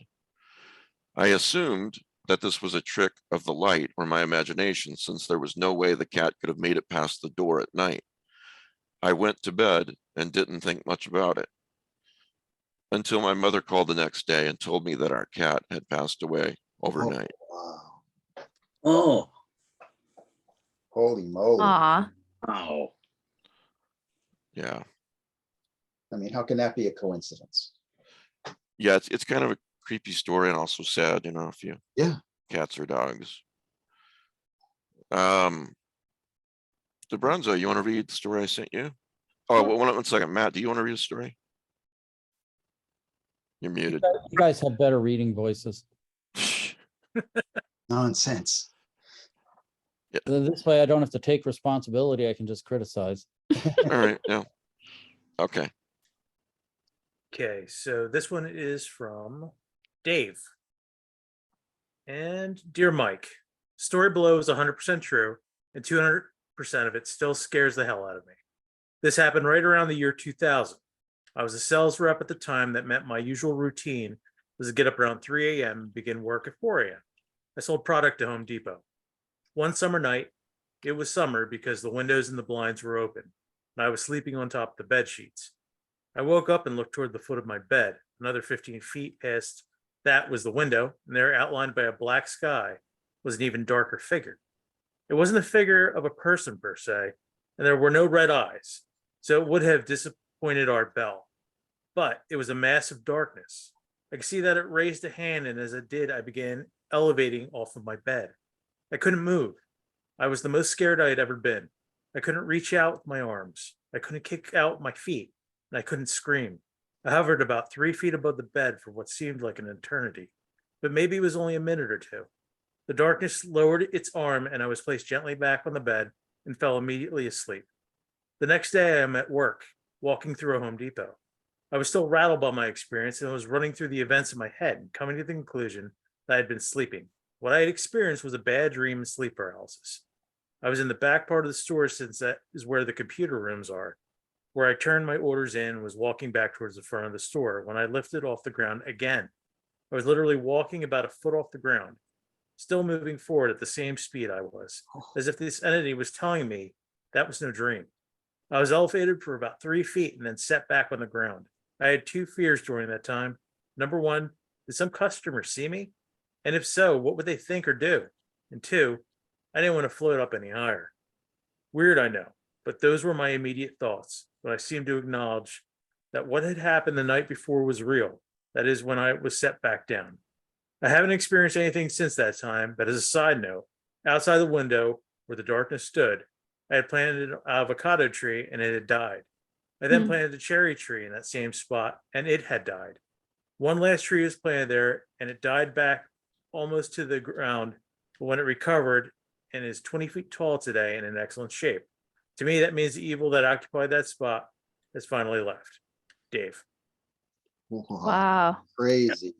I assumed that this was a trick of the light or my imagination, since there was no way the cat could have made it past the door at night. I went to bed and didn't think much about it until my mother called the next day and told me that our cat had passed away overnight. Wow. Oh, Holy moly. Aw. wow. Yeah. I mean, how can that be a coincidence? Yeah, it's kind of a creepy story and also sad, if you Yeah. cats or dogs. DeBronzo, you want to read the story I sent you? Oh, well, one second. Matt, do you want to read a story? You're muted. You guys have better reading voices. Nonsense. This way I don't have to take responsibility. I can just criticize. All right, yeah. Okay. Okay, so this one is from Dave. And dear Mike, story below is 100% true, and 200% of it still scares the hell out of me. This happened right around the year 2000. I was a sales rep at the time. That meant my usual routine was to get up around 3 a.m. and begin work at 4 a.m. I sold product to Home Depot. One summer night, it was summer because the windows and the blinds were open, and I was sleeping on top of the bed sheets. I woke up and looked toward the foot of my bed. Another 15 feet past that was the window, and there, outlined by a black sky, was an even darker figure. It wasn't a figure of a person per se, and there were no red eyes, so it would have disappointed Art Bell. But it was a mass of darkness. I could see that it raised a hand, and as it did, I began elevating off of my bed. I couldn't move. I was the most scared I had ever been. I couldn't reach out with my arms. I couldn't kick out my feet, and I couldn't scream. I hovered about 3 feet above the bed for what seemed like an eternity, but maybe it was only a minute or two. The darkness lowered its arm, and I was placed gently back on the bed and fell immediately asleep. The next day, I am at work, walking through a Home Depot. I was still rattled by my experience and was running through the events in my head and coming to the conclusion that I had been sleeping. What I had experienced was a bad dream and sleep paralysis. I was in the back part of the store, since that is where the computer rooms are, where I turned my orders in and was walking back towards the front of the store when I lifted off the ground again. I was literally walking about a foot off the ground, still moving forward at the same speed I was, as if this entity was telling me that was no dream. I was elevated for about 3 feet and then set back on the ground. I had 2 fears during that time. Number one, did some customer see me? And if so, what would they think or do? And 2, I didn't want to float up any higher. Weird, I know, but those were my immediate thoughts. But I seemed to acknowledge that what had happened the night before was real. That is, when I was set back down. I haven't experienced anything since that time, but as a side note, outside the window where the darkness stood, I had planted an avocado tree and it had died. I then planted a cherry tree in that same spot and it had died. One last tree was planted there and it died back almost to the ground, but when it recovered and is 20 feet tall today and in excellent shape. To me, that means the evil that occupied that spot has finally left. Dave. Wow. Crazy.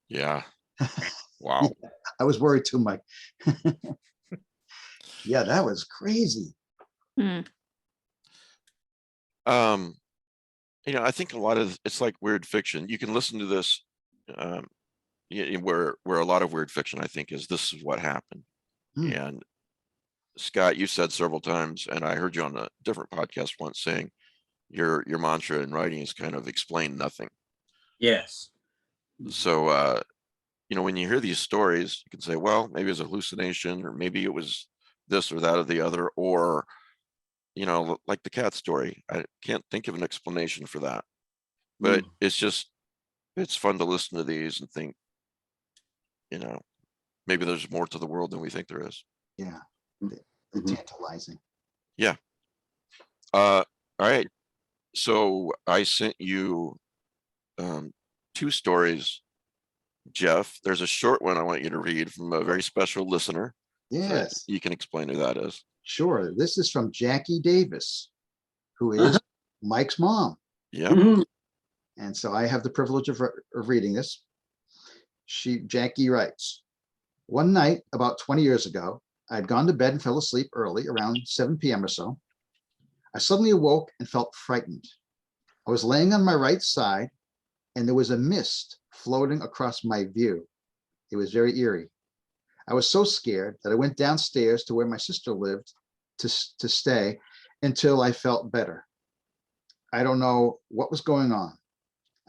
Yeah. Wow. I was worried too, Mike. Yeah, that was crazy. Hmm. I think a lot of it's like weird fiction. You can listen to this, where a lot of weird fiction, I think, is this is what happened. Hmm. And Scott, you said several times, and I heard you on a different podcast once saying your mantra in writing is kind of explain nothing. Yes. So, when you hear these stories, you can say, well, maybe it's a hallucination, or maybe it was this or that or the other, or, like the cat story. I can't think of an explanation for that, but it's fun to listen to these and think, maybe there's more to the world than we think there is. Yeah. Mhm. Tantalizing. All right. So I sent you two stories, Jeff. There's a short one I want you to read from a very special listener. Yes, You can explain who that is. sure. This is from Jackie Davis, who is Mike's mom. Yeah. Mhm. And so I have the privilege of reading this. Jackie writes, one night about 20 years ago, I'd gone to bed and fell asleep early, around 7 p.m. or so. I suddenly awoke and felt frightened. I was laying on my right side, and there was a mist floating across my view. It was very eerie. I was so scared that I went downstairs to where my sister lived to stay until I felt better. I don't know what was going on.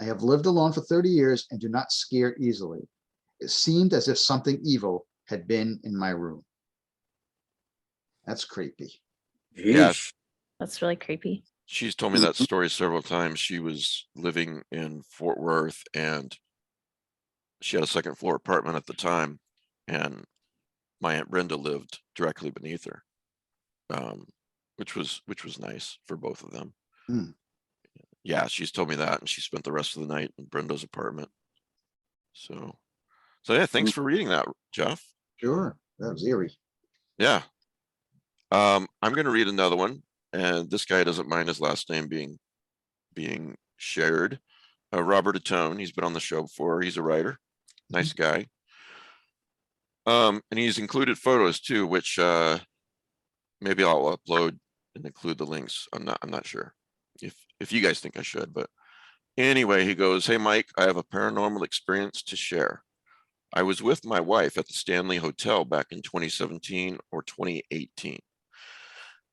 I have lived alone for 30 years and do not scare easily. It seemed as if something evil had been in my room. That's creepy. Yeah. Yeesh. That's really creepy. She's told me that story several times. She was living in Fort Worth, and she had a second floor apartment at the time, and my Aunt Brenda lived directly beneath her, which was nice for both of them. Hmm. Yeah, she's told me that, and she spent the rest of the night in Brenda's apartment. So yeah, thanks for reading that, Jeff. Sure, that was eerie. Yeah. I'm going to read another one, and this guy doesn't mind his last name being shared. Robert Atone, he's been on the show before. He's a writer, nice guy. And he's included photos too, which maybe I'll upload and include the links. I'm not sure if you guys think I should, but anyway, he goes, "Hey Mike, I have a paranormal experience to share. I was with my wife at the Stanley Hotel back in 2017 or 2018.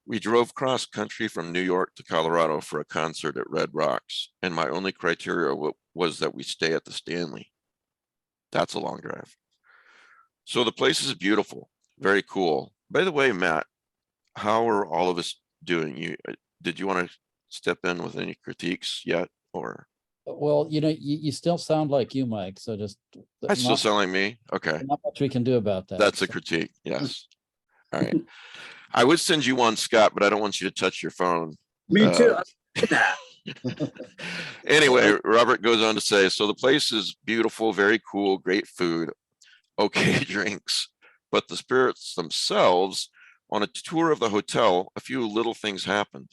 We drove cross country from New York to Colorado for a concert at Red Rocks, and my only criteria was that we stay at the Stanley. That's a long drive. So the place is beautiful, very cool. By the way, Matt, how are all of us doing? Did you want to step in with any critiques yet, or Well, you still sound like you, Mike, so just I still not, sound like me? Okay, not much we can do about that. that's a critique. Yes. All right. I would send you one, Scott, but I don't want you to touch your phone. Me too. Anyway, Robert goes on to say, so the place is beautiful, very cool, great food, okay drinks, but the spirits themselves, on a tour of the hotel, a few little things happened.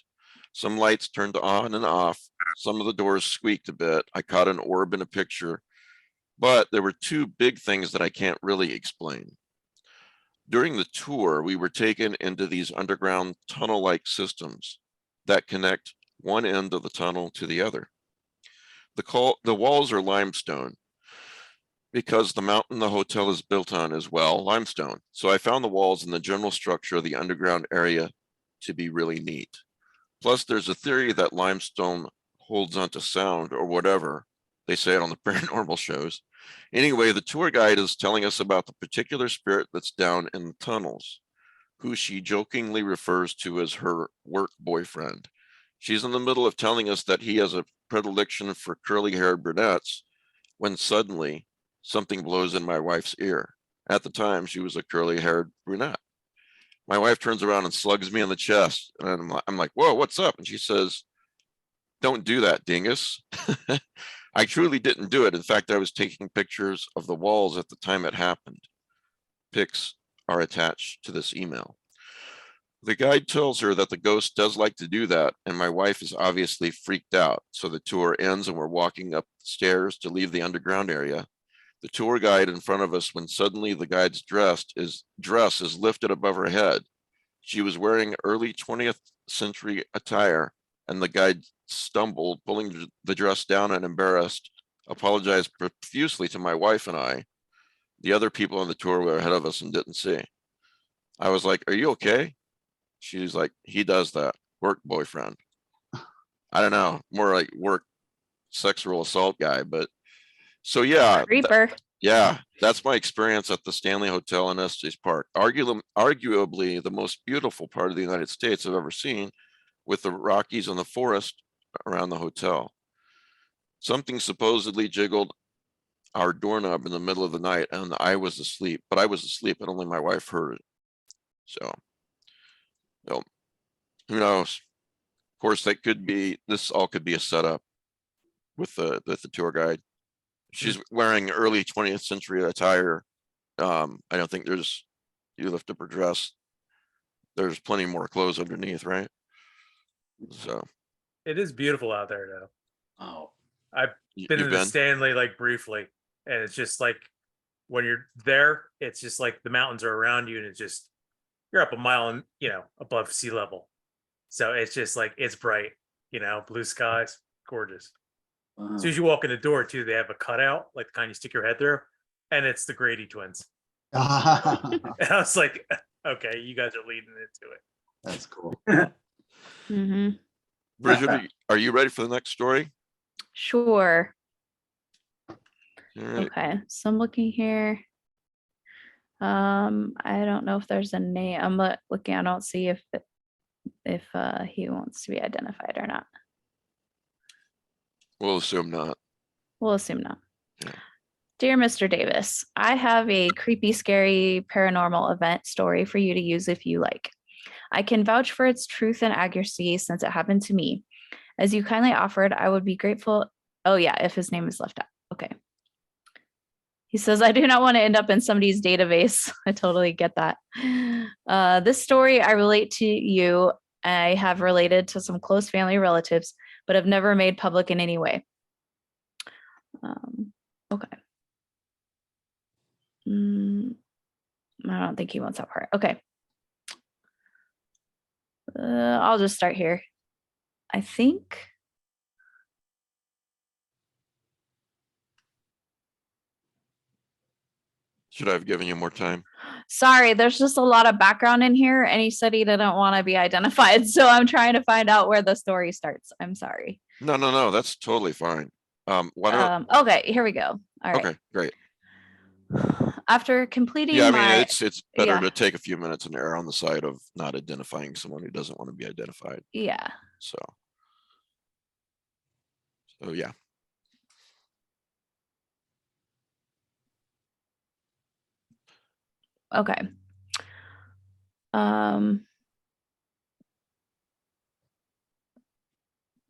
Some lights turned on and off. Some of the doors squeaked a bit. I caught an orb in a picture, but there were two big things that I can't really explain. During the tour, we were taken into these underground tunnel-like systems that connect one end of the tunnel to the other. The walls are limestone because the mountain the hotel is built on is, well, limestone. So I found the walls and the general structure of the underground area to be really neat. Plus, there's a theory that limestone holds onto sound or whatever. They say it on the paranormal shows. Anyway, the tour guide is telling us about the particular spirit that's down in the tunnels, who she jokingly refers to as her work boyfriend. She's in the middle of telling us that he has a predilection for curly-haired brunettes when suddenly something blows in my wife's ear. At the time, she was a curly-haired brunette. My wife turns around and slugs me in the chest, and I'm like, whoa, what's up? And she says, don't do that, dingus. I truly didn't do it. In fact, I was taking pictures of the walls at the time it happened. Pics are attached to this email. The guide tells her that the ghost does like to do that, and my wife is obviously freaked out. So the tour ends and we're walking up the stairs to leave the underground area. The tour guide in front of us when suddenly the guide's dress is lifted above her head. She was wearing early 20th century attire, and the guide stumbled, pulling the dress down and embarrassed, apologized profusely to my wife and I. The other people on the tour were ahead of us and didn't see. I was like, are you okay? She's like, he does that, work boyfriend. I don't know, more like work sexual assault guy, but so yeah, Reaper. yeah, that's my experience at the Stanley Hotel in Estes Park. Arguably the most beautiful part of the United States I've ever seen, with the Rockies and the forest around the hotel. Something supposedly jiggled our doorknob in the middle of the night, and I was asleep, but I was asleep and only my wife heard it. So, no, who knows? Of course, this all could be a setup with the tour guide. She's wearing early 20th century attire. I don't think you lift up her dress, there's plenty more clothes underneath, right? So It is beautiful out there though. Oh, I've you've been in the been, Stanley like briefly, and it's just like when you're there, it's just like the mountains are around you, and it's just you're up a mile and above sea level. So it's just like it's bright, blue skies, gorgeous. wow. As soon as you walk in the door, too, they have a cutout, like the kind you stick your head through, and it's the Grady twins. And I was like, okay, you guys are leading into it. That's cool. Hmm. Bridget, are you ready for the next story? Sure. All right. Okay, so I'm looking here. I don't know if there's a name. I'm looking. I don't see if he wants to be identified or not. We'll assume not. We'll assume no. Yeah. Dear Mr. Davis, I have a creepy, scary paranormal event story for you to use if you like. I can vouch for its truth and accuracy since it happened to me. As you kindly offered, I would be grateful. Oh, yeah, if his name is left out. Okay. He says, I do not want to end up in somebody's database. I totally get that. This story I relate to you. I have related to some close family relatives, but have never made public in any way. Okay. I don't think he wants that part. Okay. I'll just start here. I think. Should I have given you more time? Sorry, there's just a lot of background in here, and he said he didn't want to be identified. So I'm trying to find out where the story starts. I'm sorry. No, that's totally fine. Why don't, Okay, here we go. All right. okay, great. After completing Yeah, I my, mean, it's better yeah. to take a few minutes and err on the side of not identifying someone who doesn't want to be identified. yeah. So yeah. Okay.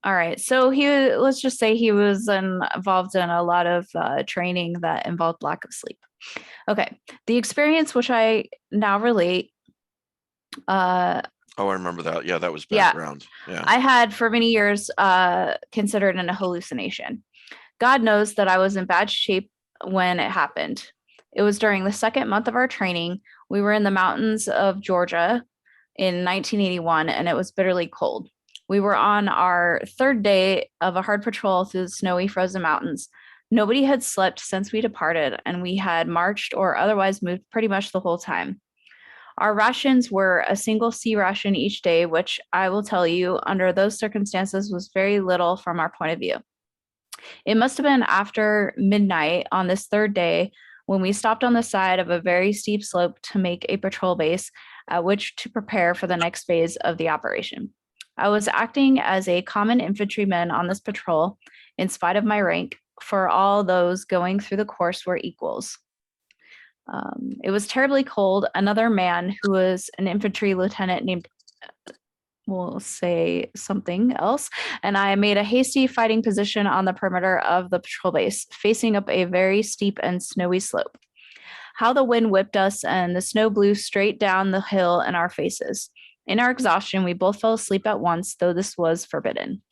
All right. So let's just say he was involved in a lot of training that involved lack of sleep. Okay. The experience, which I now relate, Oh, I remember that. Yeah, that was Yeah. background. Yeah. I had for many years considered an hallucination. God knows that I was in bad shape when it happened. It was during the second month of our training. We were in the mountains of Georgia in 1981, and it was bitterly cold. We were on our third day of a hard patrol through the snowy, frozen mountains. Nobody had slept since we departed, and we had marched or otherwise moved pretty much the whole time. Our rations were a single C ration each day, which I will tell you, under those circumstances, was very little from our point of view. It must have been after midnight on this third day when we stopped on the side of a very steep slope to make a patrol base at which to prepare for the next phase of the operation. I was acting as a common infantryman on this patrol, in spite of my rank, for all those going through the course were equals. It was terribly cold. Another man who was an infantry lieutenant named, we'll say something else, and I made a hasty fighting position on the perimeter of the patrol base, facing up a very steep and snowy slope. How the wind whipped us and the snow blew straight down the hill in our faces. In our exhaustion, we both fell asleep at once, though this was forbidden.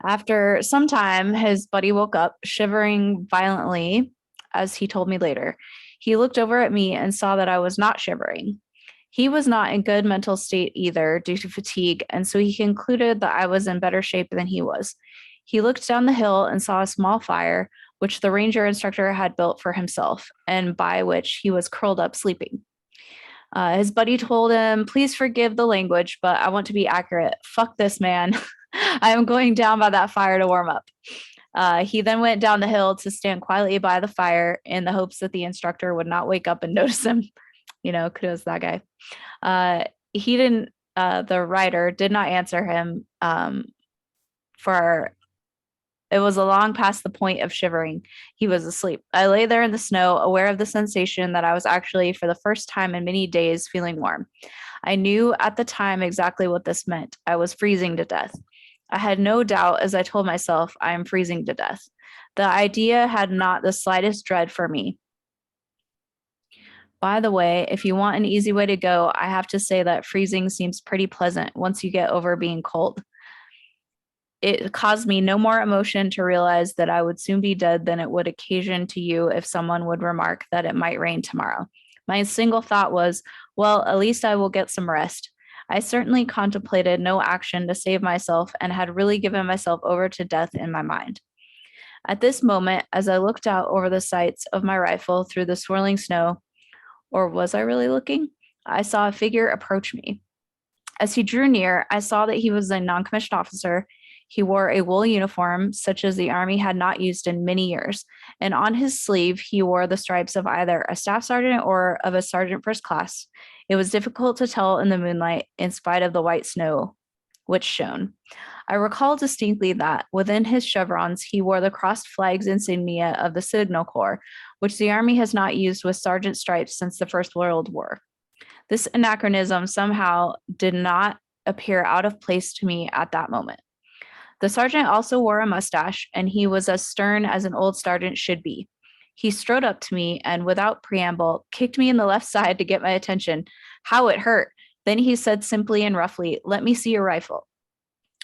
After some time, his buddy woke up, shivering violently, as he told me later. He looked over at me and saw that I was not shivering. He was not in good mental state either due to fatigue, and so he concluded that I was in better shape than he was. He looked down the hill and saw a small fire, which the ranger instructor had built for himself, and by which he was curled up sleeping. His buddy told him, please forgive the language, but I want to be accurate. Fuck this, man. I am going down by that fire to warm up. He then went down the hill to stand quietly by the fire in the hopes that the instructor would not wake up and notice him. Kudos to that guy. The writer did not answer him for it was long past the point of shivering. He was asleep. I lay there in the snow, aware of the sensation that I was actually, for the first time in many days, feeling warm. I knew at the time exactly what this meant. I was freezing to death. I had no doubt as I told myself, I am freezing to death. The idea had not the slightest dread for me. By the way, if you want an easy way to go, I have to say that freezing seems pretty pleasant once you get over being cold. It caused me no more emotion to realize that I would soon be dead than it would occasion to you if someone would remark that it might rain tomorrow. My single thought was, well, at least I will get some rest. I certainly contemplated no action to save myself and had really given myself over to death in my mind. At this moment, as I looked out over the sights of my rifle through the swirling snow, or was I really looking? I saw a figure approach me. As he drew near, I saw that he was a non-commissioned officer. He wore a wool uniform, such as the Army had not used in many years, and on his sleeve he wore the stripes of either a staff sergeant or of a sergeant first class. It was difficult to tell in the moonlight, in spite of the white snow which shone. I recall distinctly that within his chevrons he wore the crossed flags insignia of the Signal Corps, which the Army has not used with sergeant stripes since the First World War. This anachronism somehow did not appear out of place to me at that moment. The sergeant also wore a mustache, and he was as stern as an old sergeant should be. He strode up to me and, without preamble, kicked me in the left side to get my attention. How it hurt. Then he said simply and roughly, "Let me see your rifle."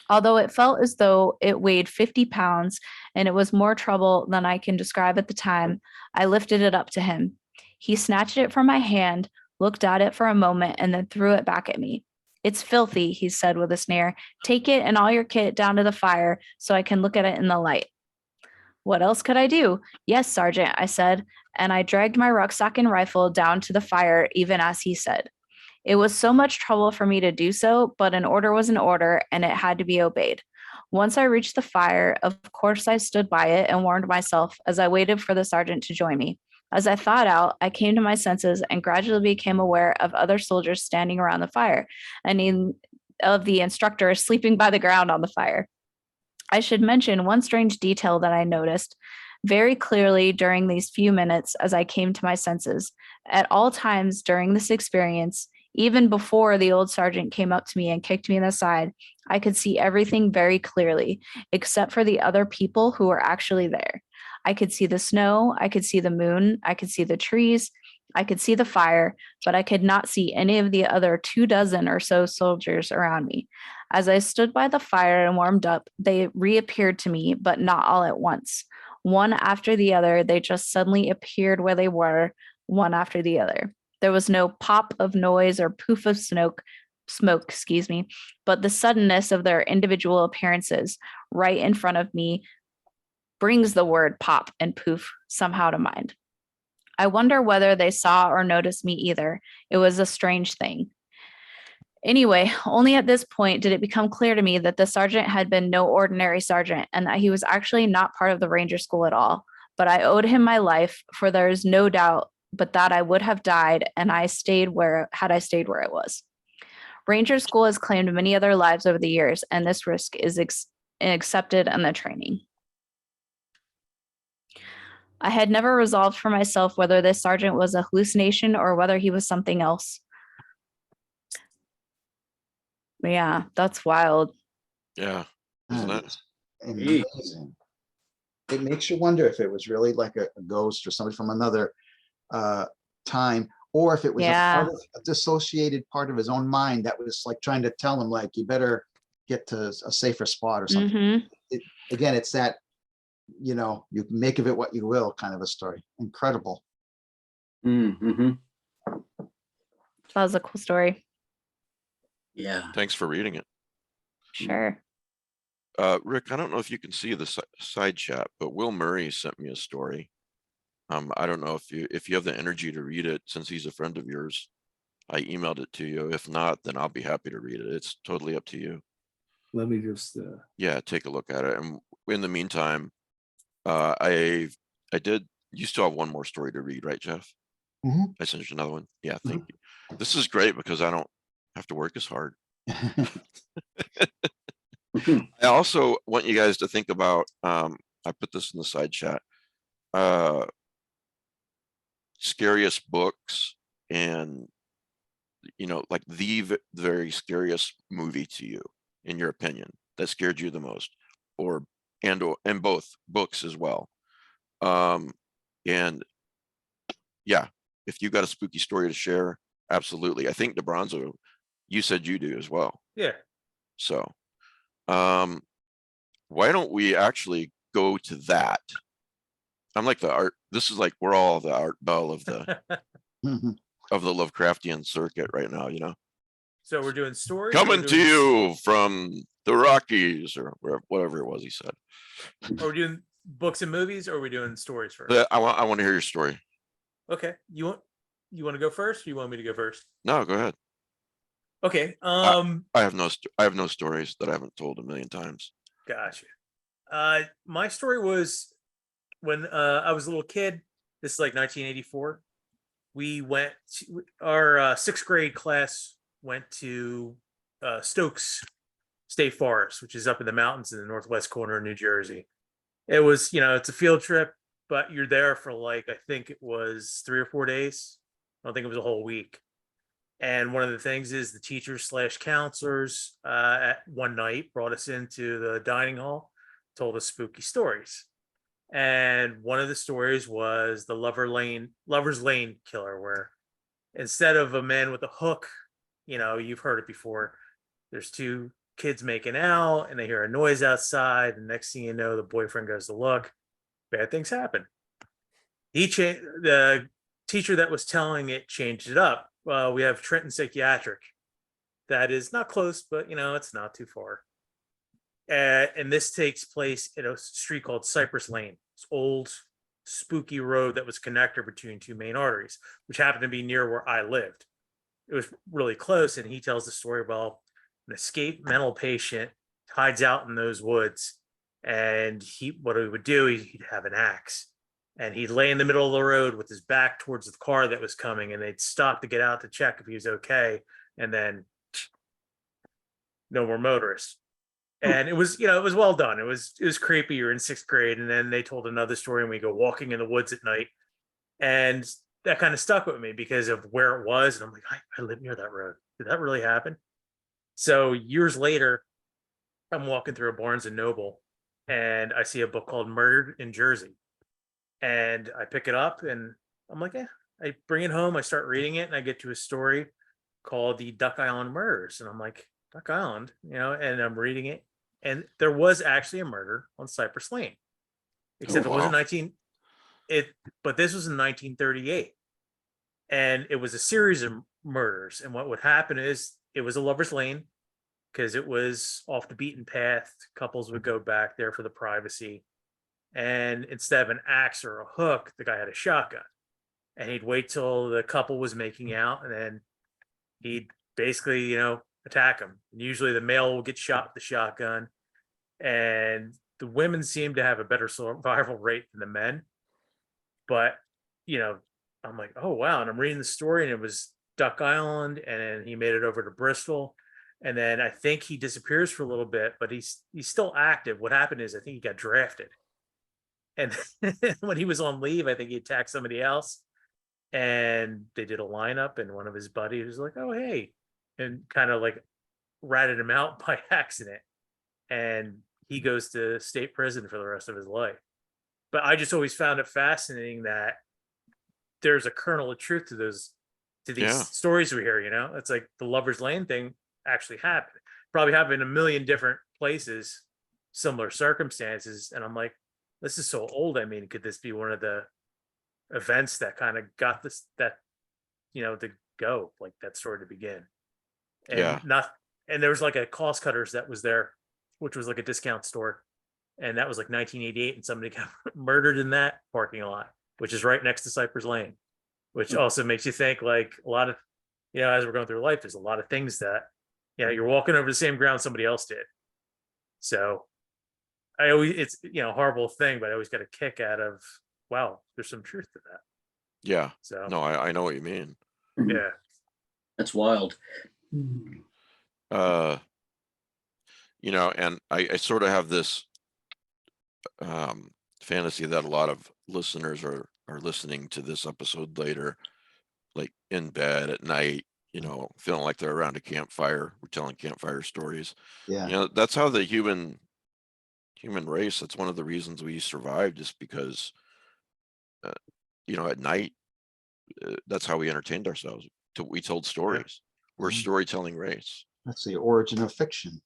Although it felt as though it weighed 50 pounds and it was more trouble than I can describe at the time, I lifted it up to him. He snatched it from my hand, looked at it for a moment, and then threw it back at me. "It's filthy," he said with a sneer. "Take it and all your kit down to the fire so I can look at it in the light." What else could I do? "Yes, Sergeant," I said, and I dragged my rucksack and rifle down to the fire, even as he said. It was so much trouble for me to do so, but an order was an order, and it had to be obeyed. Once I reached the fire, of course I stood by it and warmed myself as I waited for the sergeant to join me. As I thawed out, I came to my senses and gradually became aware of other soldiers standing around the fire, and of the instructor sleeping by the ground on the fire. I should mention one strange detail that I noticed very clearly during these few minutes as I came to my senses. At all times during this experience, even before the old sergeant came up to me and kicked me in the side, I could see everything very clearly, except for the other people who were actually there. I could see the snow, I could see the moon, I could see the trees, I could see the fire, but I could not see any of the other 24 or so soldiers around me. As I stood by the fire and warmed up, they reappeared to me, but not all at once. One after the other, they just suddenly appeared where they were, one after the other. There was no pop of noise or poof of smoke, but the suddenness of their individual appearances right in front of me brings the word pop and poof somehow to mind. I wonder whether they saw or noticed me either. It was a strange thing. Anyway, only at this point did it become clear to me that the sergeant had been no ordinary sergeant and that he was actually not part of the Ranger School at all. But I owed him my life, for there is no doubt but that I would have died and I stayed where I was. Ranger School has claimed many other lives over the years, and this risk is accepted in the training. I had never resolved for myself whether this sergeant was a hallucination or whether he was something else. Yeah, that's wild. Yeah, isn't it? It's amazing. It makes you wonder if it was really like a ghost or somebody from another time, or if it was a dissociated part of his own mind that was like trying to tell him, like, you better get to a safer spot or something. Again, it's that, you make of it what you will kind of a story. Incredible. Mm-hmm. That was a cool story. Yeah. Thanks for reading it. Sure. Rick, I don't know if you can see the side chat, but Will Murray sent me a story. I don't know if you have the energy to read it since he's a friend of yours. I emailed it to you. If not, then I'll be happy to read it. It's totally up to you. Let me just, Yeah, take a look at it. And in the meantime, I did, you still have one more story to read, right, Jeff? Mhm. I sent you another one. Yeah, thank you. This is great because I don't have to work as hard. I also want you guys to think about, I put this in the side chat. Scariest books and, like the very scariest movie to you, in your opinion, that scared you the most, or both books as well. And yeah, if you got a spooky story to share, absolutely. I think DeBronzo, you said you do as well. Yeah. So, why don't we actually go to that? I'm like the art. This is like we're all the Art Bell of the Mhm. Lovecraftian circuit right now. So we're doing stories. or we're Coming to doing- you from the Rockies or whatever it was he said. Are we doing books and movies, or are we doing stories first? But I want to hear your story. Okay. You want to go first, or you want me to go first? No, go ahead. Okay. I have no stories that I haven't told a million times. Gotcha. My story was when I was a little kid. This is like 1984. We went to our sixth grade class went to Stokes State Forest, which is up in the mountains in the northwest corner of New Jersey. It was, it's a field trip, but you're there for like, I think it was 3 or 4 days. I don't think it was a whole week. And one of the things is the teachers / counselors at one night brought us into the dining hall, told us spooky stories. And one of the stories was the Lover's Lane killer, where instead of a man with a hook, you've heard it before. There's 2 kids making out and they hear a noise outside. And next thing you know, the boyfriend goes to look. Bad things happen. The teacher that was telling it changed it up. We have Trenton Psychiatric. That is not close, but it's not too far. And this takes place in a street called Cypress Lane. It's old, spooky road that was connector between 2 main arteries, which happened to be near where I lived. It was really close, and he tells the story. Well, an escaped mental patient hides out in those woods, and what he would do, he'd have an axe, and he'd lay in the middle of the road with his back towards the car that was coming, and they'd stop to get out to check if he was okay, and then no more motorists. And it was, it was well done. It was creepy. You're in 6th grade, and then they told another story, and we go walking in the woods at night, and that kind of stuck with me because of where it was. And I'm like, I live near that road. Did that really happen? So years later, I'm walking through a Barnes and Noble, and I see a book called Murdered in Jersey, and I pick it up, and I'm like, I bring it home. I start reading it, and I get to a story called the Duck Island Murders, and I'm like, Duck Island, and I'm reading it, and there was actually a murder on Cypress Lane, except Oh, it wasn't wow. but this was in 1938, and it was a series of murders. And what would happen is it was a lover's lane because it was off the beaten path. Couples would go back there for the privacy, and instead of an axe or a hook, the guy had a shotgun, and he'd wait till the couple was making out, and then he'd basically, attack them. And usually the male will get shot with the shotgun, and the women seem to have a better survival rate than the men. But, I'm like, oh, wow. And I'm reading the story, and it was Duck Island, and then he made it over to Bristol. And then I think he disappears for a little bit, but he's still active. What happened is I think he got drafted. And when he was on leave, I think he attacked somebody else. And they did a lineup, and one of his buddies was like, oh, hey, and kind of like ratted him out by accident. And he goes to state prison for the rest of his life. But I just always found it fascinating that there's a kernel of truth to these Yeah. stories we hear. It's like the Lover's Lane thing actually happened. Probably happened in a million different places, similar circumstances. And I'm like, this is so old. I mean, could this be one of the events that kind of got this, to go, like that story to begin? And Yeah. and there was like a Cost Cutters that was there, which was like a discount store. And that was like 1988, and somebody got murdered in that parking lot, which is right next to Cypress Lane, which also makes you think like a lot of as we're going through life, there's a lot of things that, you're walking over the same ground somebody else did. So I always, it's, a horrible thing, but I always get a kick out of, wow, there's some truth to that. Yeah, So, no, I know what you mean. yeah. That's wild. Uh, and I sort of have this fantasy that a lot of listeners are listening to this episode later, like in bed at night, feeling like they're around a campfire. We're telling campfire stories. Yeah. That's how the human race, that's one of the reasons we survived, just because at night, that's how we entertained ourselves. We told stories. We're a Mhm. storytelling race. That's the origin of fiction.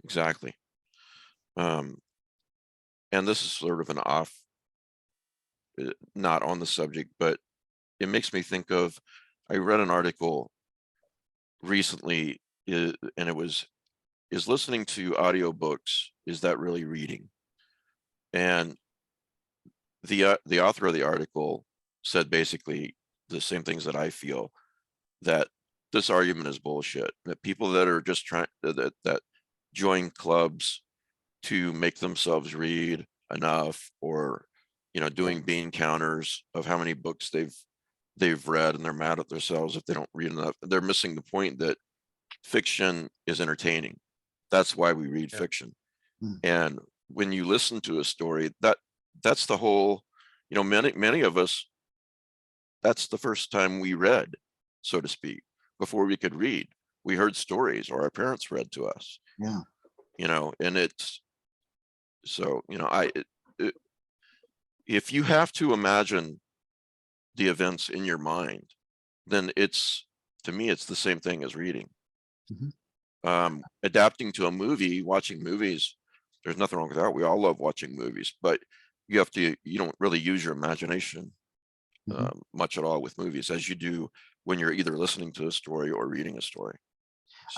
Exactly. And this is sort of an off, not on the subject, but it makes me think of, I read an article recently, and it was, is listening to audiobooks, is that really reading? And the author of the article said basically the same things that I feel, that this argument is bullshit, that people that are just trying that join clubs to make themselves read enough, or doing bean counters of how many books they've read, and they're mad at themselves if they don't read enough. They're missing the point that fiction is entertaining. That's why we read Yeah. fiction. Mm. And when you listen to a story, that's the whole, many of us, that's the first time we read, so to speak. Before we could read, we heard stories, or our parents read to us. Yeah. And it's so, if you have to imagine the events in your mind, then to me, it's the same thing as reading. Adapting to a movie, watching movies, there's nothing wrong with that. We all love watching movies, but you don't really use your imagination much at all with movies, as you do when you're either listening to a story or reading a story.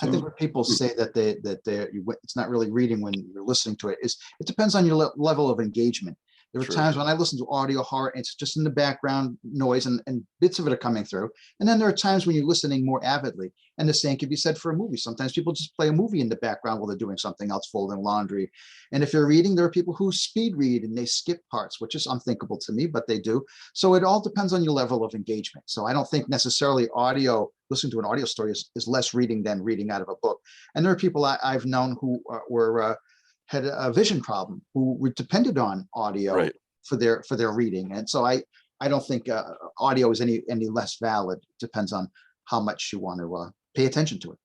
I think when people say that it's not really reading when you're listening to it, it depends on your level of engagement. There are True. times when I listen to audio horror, it's just in the background noise, and bits of it are coming through. And then there are times when you're listening more avidly. And the same can be said for a movie. Sometimes people just play a movie in the background while they're doing something else, folding laundry. And if you're reading, there are people who speed read and they skip parts, which is unthinkable to me, but they do. So it all depends on your level of engagement. So I don't think necessarily listening to an audio story is less reading than reading out of a book. And there are people I've known who had a vision problem, who were depended on audio Right. for their reading. And so I don't think audio is any less valid. It depends on how much you want to pay attention to it.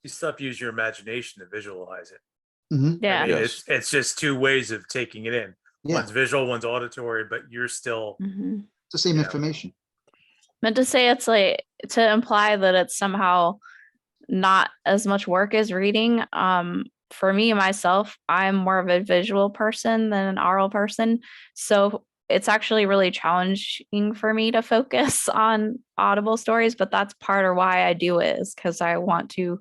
You still have to use your imagination to visualize it. Mhm. Yeah. I mean, Yes. it's just two ways of taking it in. Yeah, One's visual, one's auditory, but you're still, Mhm. it's the same Yeah. information. Meant to say it's like to imply that it's somehow not as much work as reading. For me myself, I'm more of a visual person than an oral person. So it's actually really challenging for me to focus on audible stories, but that's part of why I do it, is because I want to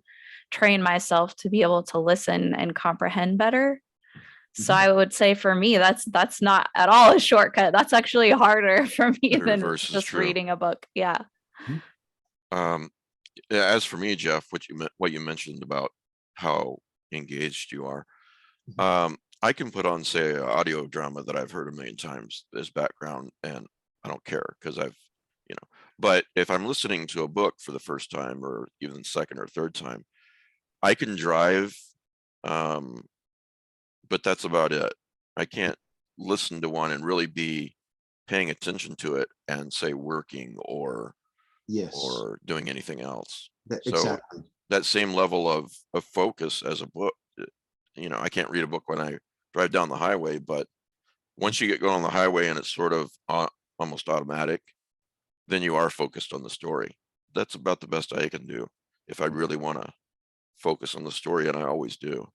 train myself to be able to listen and comprehend better. So Mhm. I would say for me, that's not at all a shortcut. That's actually harder for me The than reverse is just true. reading a book. Yeah. As for me, Jeff, what you mentioned about how engaged you are, I can put on, say, an audio drama that I've heard a million times as background, and I don't care, because but if I'm listening to a book for the first time, or even second or third time, I can drive, but that's about it. I can't listen to one and really be paying attention to it and say working or Yes, doing anything else. So exactly. that same level of focus as a book, I can't read a book when I drive down the highway, but once you get going on the highway and it's sort of almost automatic, then you are focused on the story. That's about the best I can do if I really want to focus on the story, and I always do.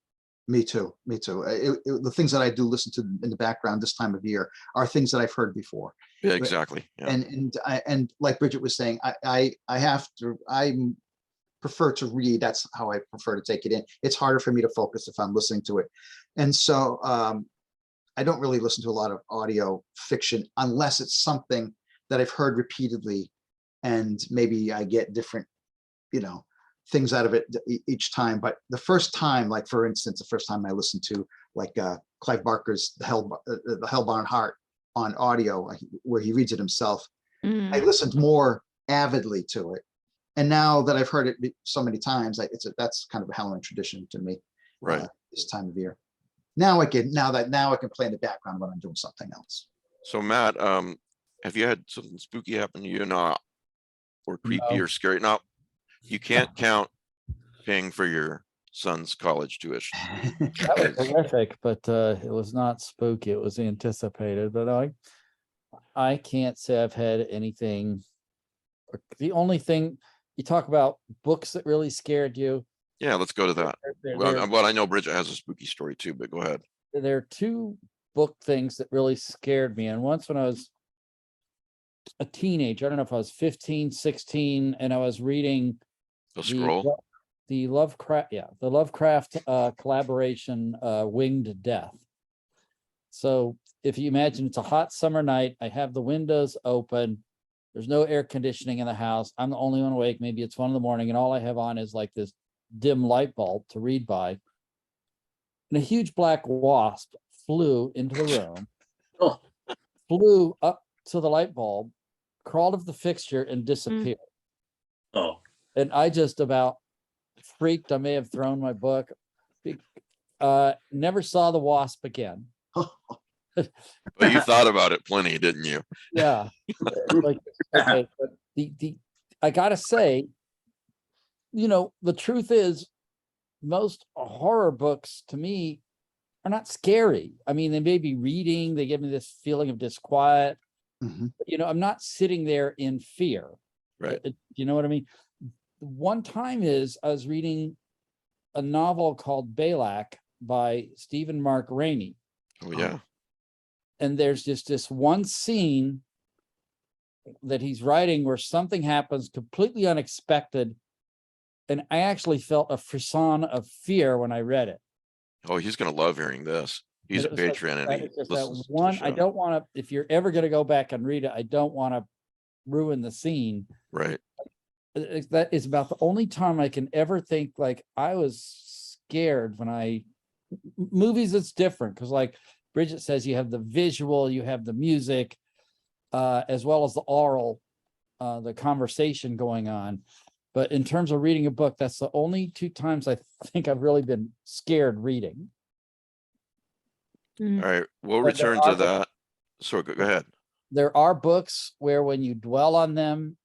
Me too. Me too. The things that I do listen to in the background this time of year are things that I've heard before. Yeah, But- exactly. Yeah. And like Bridget was saying, I prefer to read. That's how I prefer to take it in. It's harder for me to focus if I'm listening to it. And so I don't really listen to a lot of audio fiction unless it's something that I've heard repeatedly and maybe I get different, things out of it each time. But the first time, like for instance, the first time I listened to like Clive Barker's The Hellbound Heart on audio, where he reads it himself, Mm. I listened more avidly to it. And now that I've heard it so many times, that's kind of a Halloween tradition to me. Right. This time of year. Now I can play in the background when I'm doing something else. So Matt, have you had something spooky happen to you? Not or creepy No. or scary? No, you can't count paying for your son's college tuition. That was horrific, but it was not spooky. It was anticipated. But I can't say I've had anything. The only thing you talk about books that really scared you. Yeah, let's go to that. Well, I know Bridget has a spooky story too, but go ahead. There are two book things that really scared me. And once when I was a teenager, I don't know if I was 15, 16, and I was reading The Scroll. the Lovecraft collaboration, Winged Death. So if you imagine it's a hot summer night, I have the windows open, there's no air conditioning in the house, I'm the only one awake, maybe it's 1 a.m, and all I have on is like this dim light bulb to read by. And a huge black wasp flew into the room, Oh, flew up to the light bulb, crawled up the fixture and disappeared. oh, And I just about freaked. I may have thrown my book. Never saw the wasp again. But you thought about it plenty, didn't you? Yeah. Like, okay, but I gotta say, the truth is most horror books to me are not scary. I mean, they may be reading, they give me this feeling of disquiet. Mhm. But, I'm not sitting there in fear. Right. You know what I mean? One time I was reading a novel called Balak by Stephen Mark Rainey. Oh yeah. And there's just this one scene that he's writing where something happens completely unexpected. And I actually felt a frisson of fear when I read it. Oh, he's gonna love hearing this. He's a But it was like patron and that- he it's just that listens to the one, I show. don't want to, if you're ever going to go back and read it, I don't want to ruin the scene. Right. That is about the only time I can ever think like I was scared when movies, it's different because like Bridget says, you have the visual, you have the music, as well as the oral, the conversation going on. But in terms of reading a book, that's the only 2 times I think I've really been scared reading. All right. We'll But there return to are- that. So go ahead. There are books where when you dwell on them,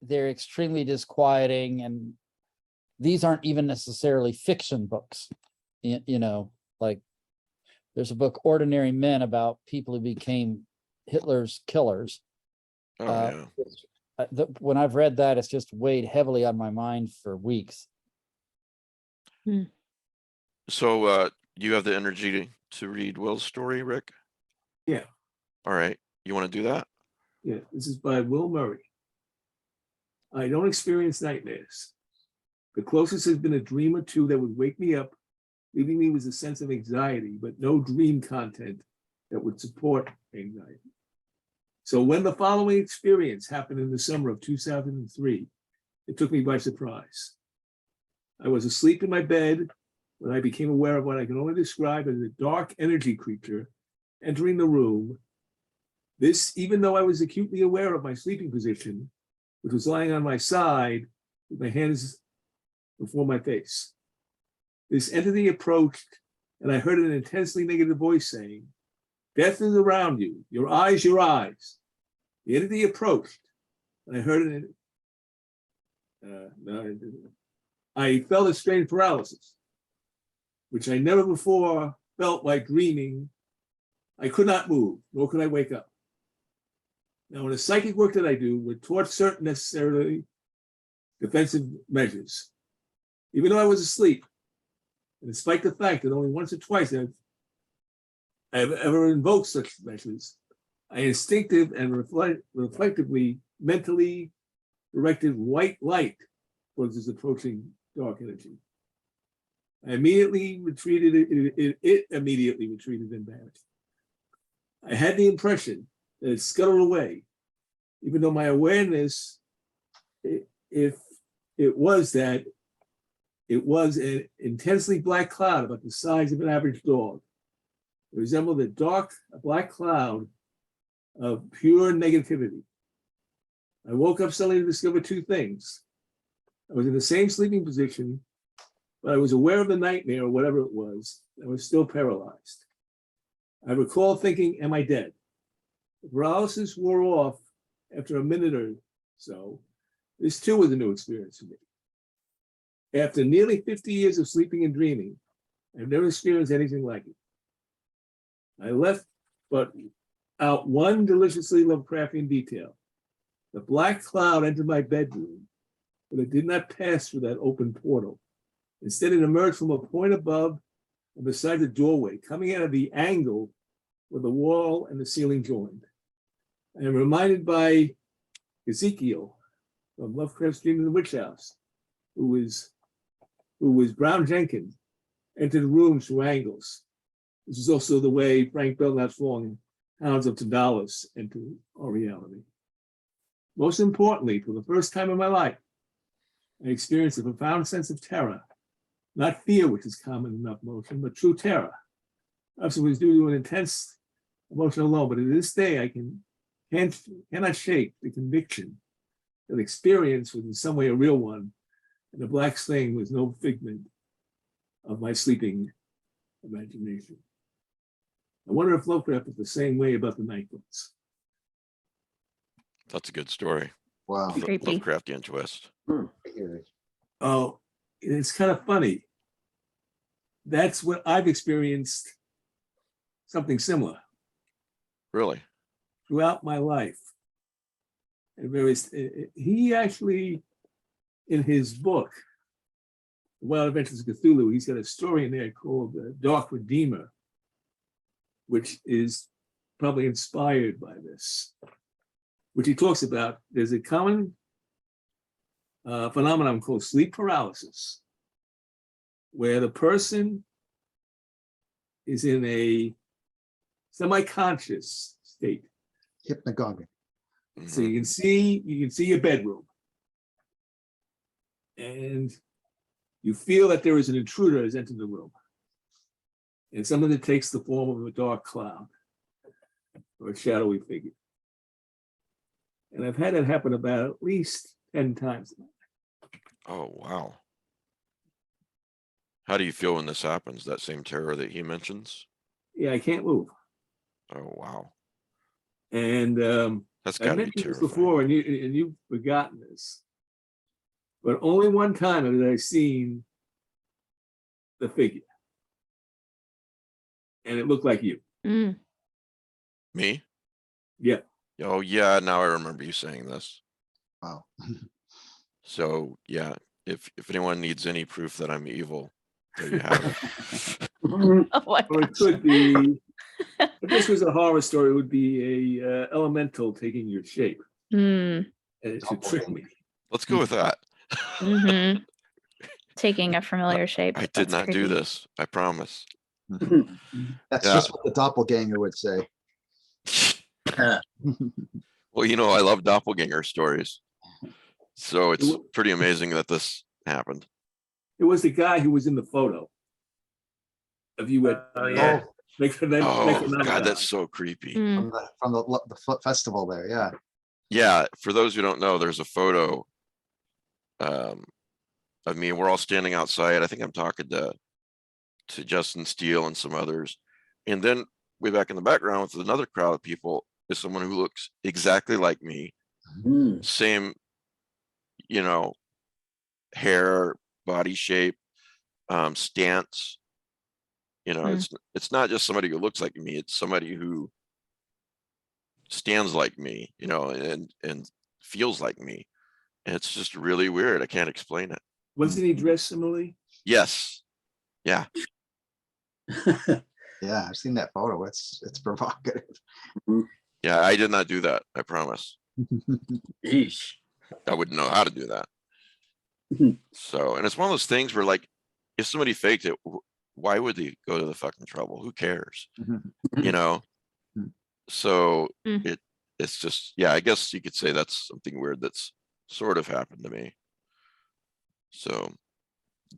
they're extremely disquieting, and these aren't even necessarily fiction books. Like there's a book, Ordinary Men, about people who became Hitler's killers. Oh Uh, yeah. When I've read that, it's just weighed heavily on my mind for weeks. So you have the energy to read Will's story, Rick? Yeah. All right. You want to do that? Yeah, this is by Will Murray. I don't experience nightmares. The closest has been a dream or two that would wake me up, leaving me with a sense of anxiety, but no dream content that would support anxiety. So when the following experience happened in the summer of 2003, it took me by surprise. I was asleep in my bed when I became aware of what I can only describe as a dark energy creature entering the room. This, even though I was acutely aware of my sleeping position, which was lying on my side with my hands before my face. This entity approached, and I heard an intensely negative voice saying, "Death is around you, your eyes, your eyes." The entity approached, and I heard it. No, I didn't. I felt a strange paralysis, which I never before felt while dreaming. I could not move, nor could I wake up. Now, in the psychic work that I do, we're taught certain necessarily defensive measures. Even though I was asleep, and despite the fact that only once or twice I've ever invoked such measures, I instinctive and reflectively, mentally directed white light towards this approaching dark energy. I immediately retreated, it immediately retreated and vanished. I had the impression that it scuttled away, even though my awareness, if it was that, it was an intensely black cloud about the size of an average dog. It resembled a black cloud of pure negativity. I woke up suddenly to discover two things. I was in the same sleeping position, but I was aware of the nightmare or whatever it was. I was still paralyzed. I recall thinking, am I dead? The paralysis wore off after a minute or so. This too was a new experience for me. After nearly 50 years of sleeping and dreaming, I've never experienced anything like it. I left but out one deliciously Lovecraftian detail. The black cloud entered my bedroom, but it did not pass through that open portal. Instead, it emerged from a point above and beside the doorway, coming out of the angle where the wall and the ceiling joined. I am reminded by Ezekiel from Lovecraft's Dream of the Witch House, who was Brown Jenkins, entered rooms through angles. This is also the way Frank Belknap's long Hounds of Tadalis entered our reality. Most importantly, for the first time in my life, I experienced a profound sense of terror, not fear, which is common enough emotion, but true terror. Perhaps it was due to an intense emotion alone, but to this day, I cannot shake the conviction that experience was in some way a real one, and the black stain was no figment of my sleeping imagination. I wonder if Lovecraft was the same way about the Nightbooks. That's a good story. Wow. Creepy. Lovecraftian twist. I hear it. Oh, it's kind of funny. That's what I've experienced, something similar Really? throughout my life. And he actually, in his book, The Wild Adventures of Cthulhu, he's got a story in there called Dark Redeemer, which is probably inspired by this, which he talks about. There's a common phenomenon called sleep paralysis, where the person is in a semi-conscious state. Hypnagogic. So Mhm. you can see your bedroom, and you feel that there is an intruder has entered the room, and someone that takes the form of a dark cloud or a shadowy figure. And I've had it happen about at least 10 times. Oh, wow. How do you feel when this happens? That same terror that he mentions? Yeah, I can't move. Oh, wow. And That's I've gotta be mentioned this terrifying. before, and you've forgotten this, but only one time have I seen the figure, and it looked like you. Mm. Me? Yeah. Oh, yeah, now I remember you saying this. Wow. So, yeah, if anyone needs any proof that I'm evil, there you have it. Oh my Or it gosh. could be, if this was a horror story, it would be a elemental taking your shape, Mm. and it should trick me. Let's go with that. Mhm. Taking a familiar shape. I did That's not do creepy. this, I promise. That's Yeah. just what the doppelganger would say. Well, you know, I love doppelganger stories. So it's w- pretty amazing that this happened. It was the guy who was in the photo of you at Oh, yeah. Oh, God, that's so creepy. Mm. From the festival there, yeah. Yeah, for those who don't know, there's a photo of me. We're all standing outside. I think I'm talking to Justin Steele and some others. And then way back in the background with another crowd of people is someone who looks exactly like me. Mm. Same, you know, hair, body shape, stance. You know, Hmm. it's not just somebody who looks like me, it's somebody who stands like me, you know, and feels like me. And it's just really weird. I can't explain it. Wasn't he dressed similarly? Yes. Yeah. Yeah, I've seen that photo. It's provocative. Yeah, I did not do that. I promise. Yeesh. I wouldn't know how to do that. So, and it's one of those things where, like, if somebody faked it, why would they go to the fucking trouble? Who cares? You know? Mm. So Mm. it's just, yeah, I guess you could say that's something weird that's sort of happened to me. So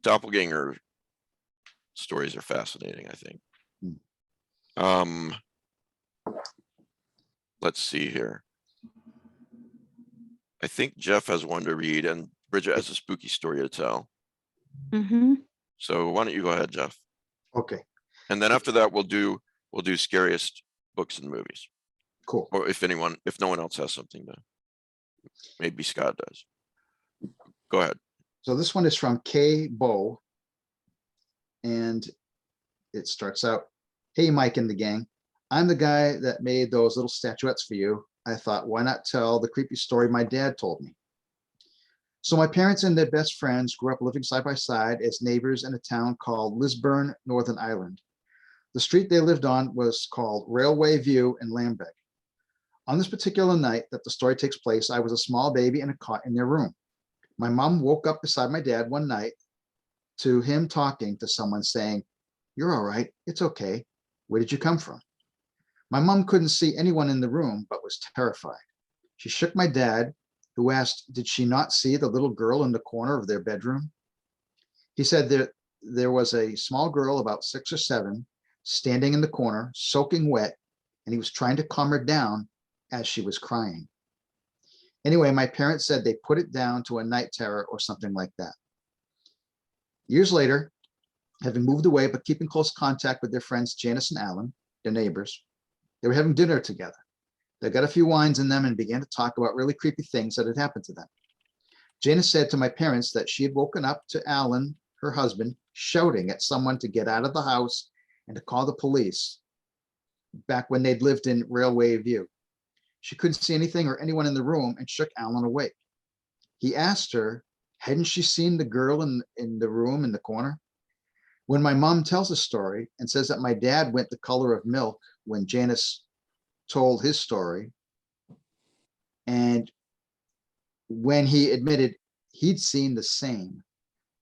doppelganger stories are fascinating, I think. Hmm. Let's see here. I think Jeff has one to read and Bridget has a spooky story to tell. Mm-hmm. So why don't you go ahead, Jeff? Okay, And then after that, we'll do scariest books and movies. cool. Or if no one else has something to, maybe Scott does. Go ahead. So this one is from Kay Bow. And it starts out, "Hey, Mike and the gang. I'm the guy that made those little statuettes for you. I thought, why not tell the creepy story my dad told me? So my parents and their best friends grew up living side by side as neighbors in a town called Lisburn, Northern Ireland. The street they lived on was called Railway View in Lambeck. On this particular night that the story takes place, I was a small baby in a cot in their room. My mom woke up beside my dad one night to him talking to someone saying, 'You're all right. It's okay. Where did you come from?' My mom couldn't see anyone in the room, but was terrified. She shook my dad, who asked, did she not see the little girl in the corner of their bedroom? He said that there was a small girl about 6 or 7 standing in the corner, soaking wet, and he was trying to calm her down as she was crying. Anyway, my parents said they put it down to a night terror or something like that. Years later, having moved away but keeping close contact with their friends Janice and Alan, their neighbors, they were having dinner together. They got a few wines in them and began to talk about really creepy things that had happened to them. Janice said to my parents that she had woken up to Alan, her husband, shouting at someone to get out of the house and to call the police back when they'd lived in Railway View. She couldn't see anything or anyone in the room and shook Alan awake. He asked her, hadn't she seen the girl in the room in the corner? When my mom tells the story and says that my dad went the color of milk when Janice told his story, and when he admitted he'd seen the same,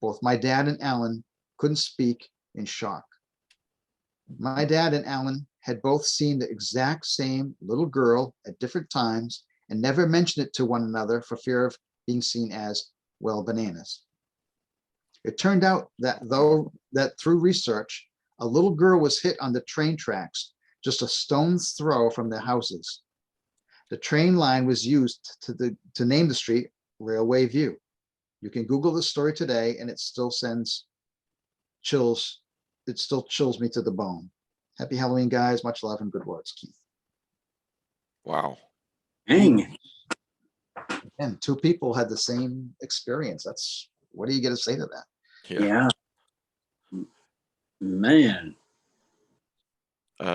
both my dad and Alan couldn't speak in shock. My dad and Alan had both seen the exact same little girl at different times and never mentioned it to one another for fear of being seen as, well, bananas. It turned out that through research, a little girl was hit on the train tracks just a stone's throw from their houses. The train line was used to name the street Railway View. You can Google the story today and it still sends chills. It still chills me to the bone. Happy Halloween, guys. Much love and good words, Keith. Wow. Dang. And 2 people had the same experience. What do you get to say to that? Yeah. Yeah. Man.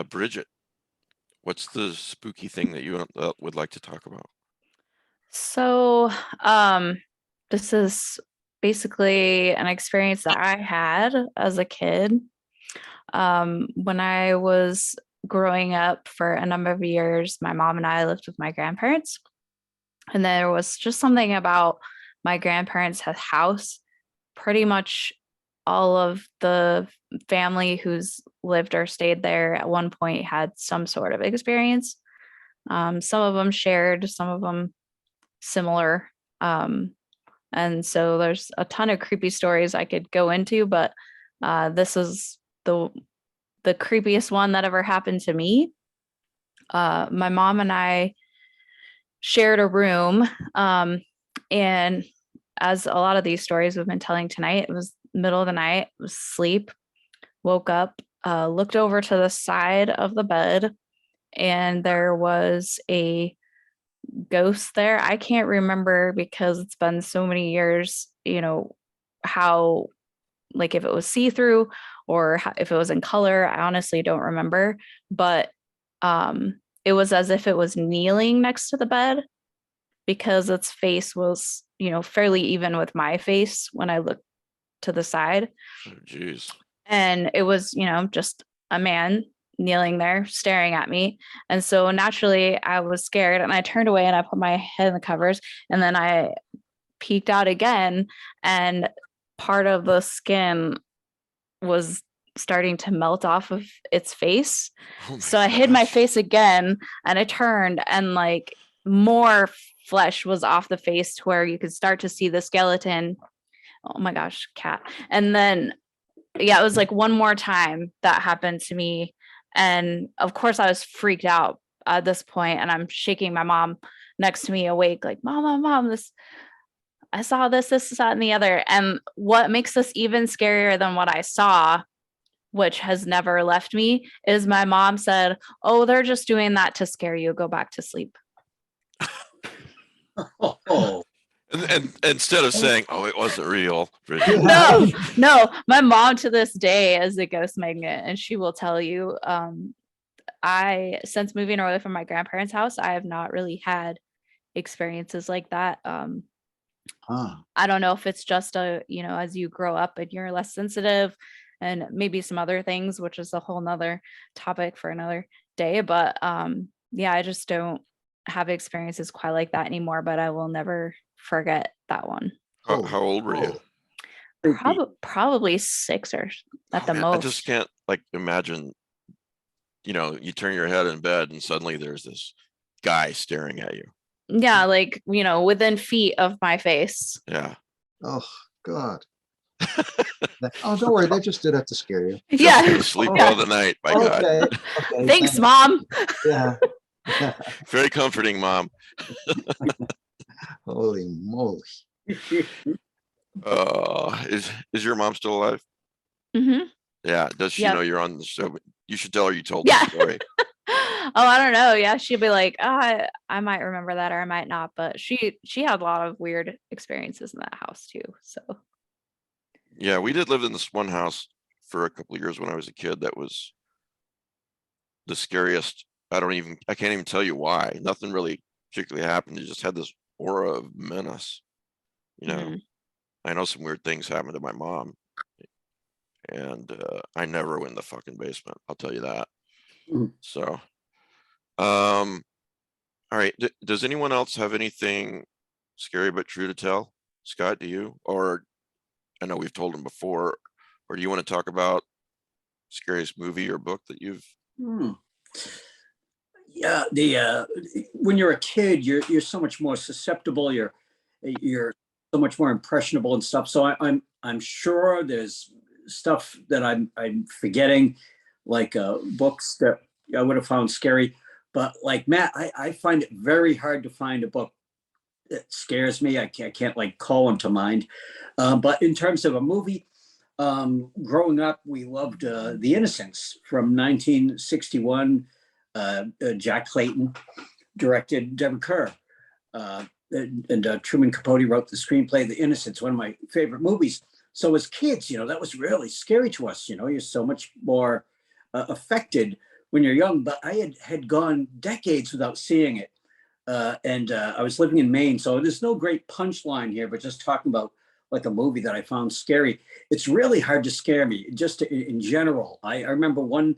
Bridget, what's the spooky thing that you would like to talk about? So, this is basically an experience that I had as a kid. When I was growing up for a number of years, my mom and I lived with my grandparents. And there was just something about my grandparents' house. Pretty much all of the family who's lived or stayed there at one point had some sort of experience. Some of them shared, some of them similar. And so there's a ton of creepy stories I could go into, but this is the creepiest one that ever happened to me. My mom and I shared a room, and as a lot of these stories we've been telling tonight, it was middle of the night, it was sleep, woke up, looked over to the side of the bed, and there was a ghost there. I can't remember because it's been so many years, how, like, if it was see-through or if it was in color. I honestly don't remember, but it was as if it was kneeling next to the bed because its face was, fairly even with my face when I looked to the side. Oh, geez. And it was, just a man kneeling there staring at me. And so naturally I was scared and I turned away and I put my head in the covers, and then I peeked out again, and part of the skin was starting to melt off of its face. Oh my So I hid my gosh. face again and I turned and like more flesh was off the face to where you could start to see the skeleton. Oh my gosh, cat. And then, yeah, it was like one more time that happened to me. And of course, I was freaked out at this point, and I'm shaking my mom next to me awake, like, mom, this, I saw this, that, and the other. And what makes this even scarier than what I saw, which has never left me, is my mom said, "Oh, they're just doing that to scare you. Go back to sleep." Oh, And instead of saying, "Oh, it wasn't real," Bridget, No, my mom to this day is a ghost magnet, and she will tell you, since moving away from my grandparents' house, I have not really had experiences like that. Huh. I don't know if it's just as you grow up and you're less sensitive and maybe some other things, which is a whole nother topic for another day. But yeah, I just don't have experiences quite like that anymore, but I will never forget that one. how old were you? creepy. Probably 6 or at Oh, the man, most. I just can't like imagine, you turn your head in bed and suddenly there's this guy staring at you. Yeah, like, within feet of my face. Yeah. Oh, God. Oh, don't worry. They just did that to scare you. Just Yeah. couldn't sleep well the night, by God. Okay. Thanks, Mom. Yeah. Very comforting, Mom. Holy moly. Is your mom still alive? Hmm. Yeah. Does she Yeah. know you're on the show? You should tell her you told Yeah. the story. Oh, I don't know. Yeah, she'd be like, I might remember that or I might not, but she had a lot of weird experiences in that house too. So Yeah, we did live in this one house for a couple of years when I was a kid. That was the scariest. I can't even tell you why. Nothing really particularly happened. It just had this aura of menace. Mhm. I know some weird things happened to my mom, and I never went in the fucking basement. I'll tell you that. Mm. So, all right. Does anyone else have anything scary but true to tell? Scott, do you? Or I know we've told them before, or do you want to talk about scariest movie or book that you've? Hmm. Yeah, when you're a kid, you're so much more susceptible. You're so much more impressionable and stuff. So I'm sure there's stuff that I'm forgetting, like books that I would have found scary. But like Matt, I find it very hard to find a book that scares me. I can't like call one to mind. But in terms of a movie, growing up, we loved The Innocents from 1961. Jack Clayton directed, Deborah Kerr, and Truman Capote wrote the screenplay. The Innocents, one of my favorite movies. So as kids, that was really scary to us. You're so much more affected when you're young. But I had gone decades without seeing it. And I was living in Maine, so there's no great punchline here, but just talking about like a movie that I found scary. It's really hard to scare me, just in general. I remember one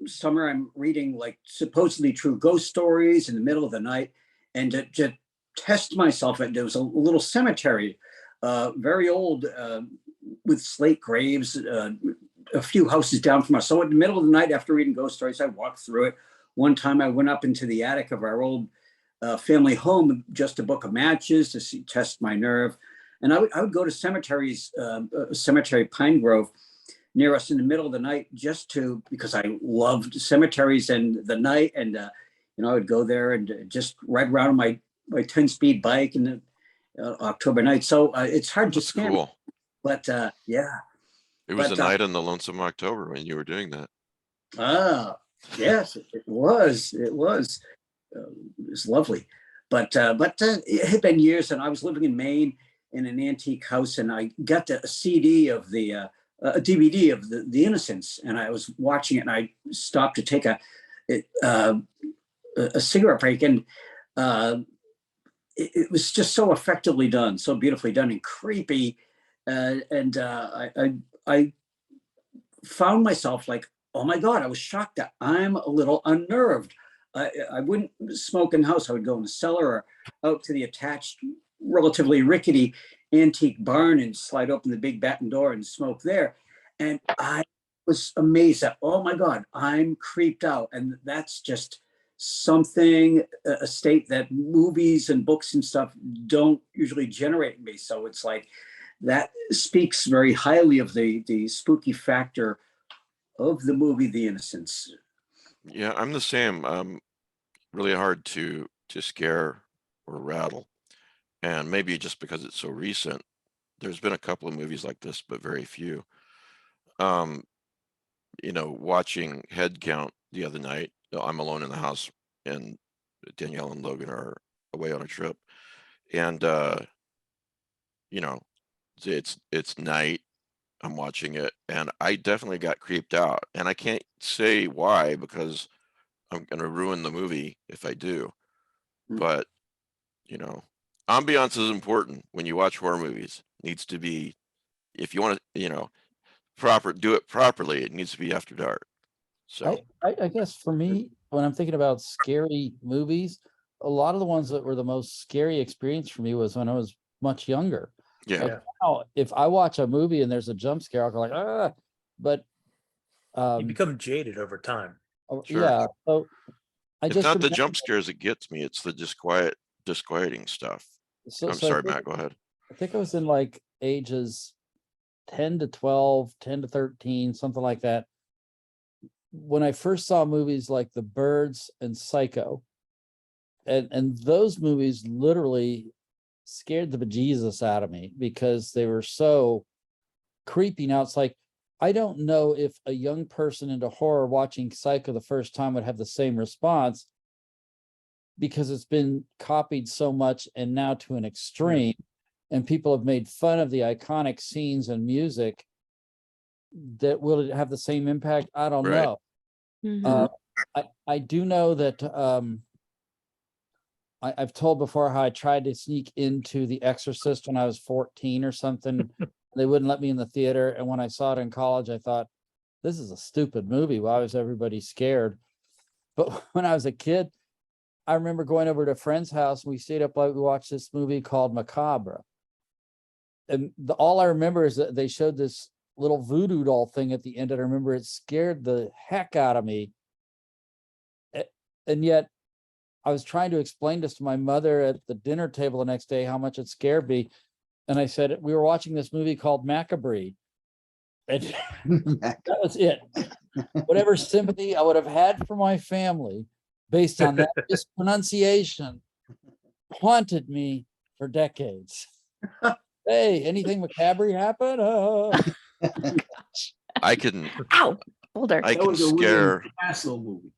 summer I'm reading like supposedly true ghost stories in the middle of the night, and to test myself, there was a little cemetery, very old, with slate graves, a few houses down from us. So in the middle of the night, after reading ghost stories, I walked through it. One time I went up into the attic of our old family home, just a book of matches to test my nerve. And I would go to cemeteries, cemetery Pine Grove near us in the middle of the night, because I loved cemeteries and the night. And, I would go there and just ride around on my 10-speed bike in the October night. So it's hard to scare me. Cool. But yeah. It was But, a night in the lonesome October when you were doing that. Yes, it was. It was lovely. But it had been years, and I was living in Maine in an antique house, and I got a CD of a DVD of the Innocents, and I was watching it, and I stopped to take a cigarette break, and it was just so effectively done, so beautifully done, and creepy, and I found myself like, oh my God, I was shocked that I'm a little unnerved. I wouldn't smoke in the house. I would go in the cellar or out to the attached, relatively rickety antique barn and slide open the big batten door and smoke there. And I was amazed at, oh my God, I'm creeped out. And that's just something, a state that movies and books and stuff don't usually generate in me. So it's like, that speaks very highly of the spooky factor of the movie, The Innocents. Yeah, I'm the same. Really hard to scare or rattle. And maybe just because it's so recent, there's been a couple of movies like this, but very few. You know, watching Head Count the other night, I'm alone in the house and Danielle and Logan are away on a trip. And you know, it's night. I'm watching it and I definitely got creeped out. And I can't say why because I'm gonna ruin the movie if I do. Mm. But you know, ambiance is important when you watch horror movies. Needs to be, if you want to, you know, do it properly, it needs to be after dark. So I guess for me, when I'm thinking about scary movies, a lot of the ones that were the most scary experience for me was when I was much younger. yeah, Like now, if I watch a movie and there's a jump scare, I'll go like, ah, but You become jaded over time. sure. yeah. So I It's just not the remember, jump scares that gets me, it's the disquieting stuff. so, I'm so sorry, Matt, go ahead. I think I was in like ages 10 to 12, 10 to 13, something like that. When I first saw movies like The Birds and Psycho, and those movies literally scared the bejesus out of me because they were so creepy. Now it's like, I don't know if a young person into horror watching Psycho the first time would have the same response because it's been copied so much and now to an extreme, and people have made fun of the iconic scenes and music. That will it have the same impact? I don't Right. know. Mhm. I do know that I've told before how I tried to sneak into The Exorcist when I was 14 or something. They wouldn't let me in the theater. And when I saw it in college, I thought, this is a stupid movie. Why was everybody scared? But when I was a kid, I remember going over to a friend's house and we stayed up late. We watched this movie called Macabre. And all I remember is that they showed this little voodoo doll thing at the end. And I remember it scared the heck out of me. And yet I was trying to explain this to my mother at the dinner table the next day, how much it scared me. And I said, we were watching this movie called Macabre. And that was it. Whatever sympathy I would have had for my family based on that mispronunciation haunted me for decades. Hey, anything macabre happen? I can Ow, boulder. I That can was a scare William Castle movie.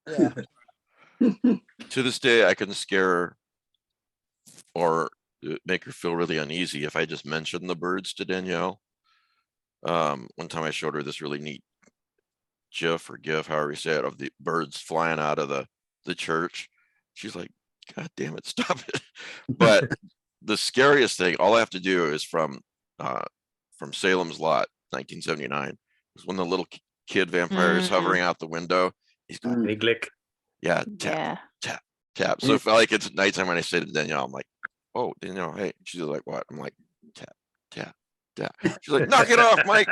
Yeah. to this day, I can scare or make her feel really uneasy if I just mention the birds to Danielle. One time I showed her this really neat GIF or GIF, however you say it, of the birds flying out of the church. She's like, God damn it, stop it. But the scariest thing, all I have to do is from Salem's Lot, 1979, is when the little kid vampire is hovering out the window. He's going, Big lick. yeah, tap, Yeah. tap. So if like it's nighttime when I say to Danielle, I'm like, oh, Danielle, hey. She's like, what? I'm like, tap, tap, tap. She's like, knock it off, Mike.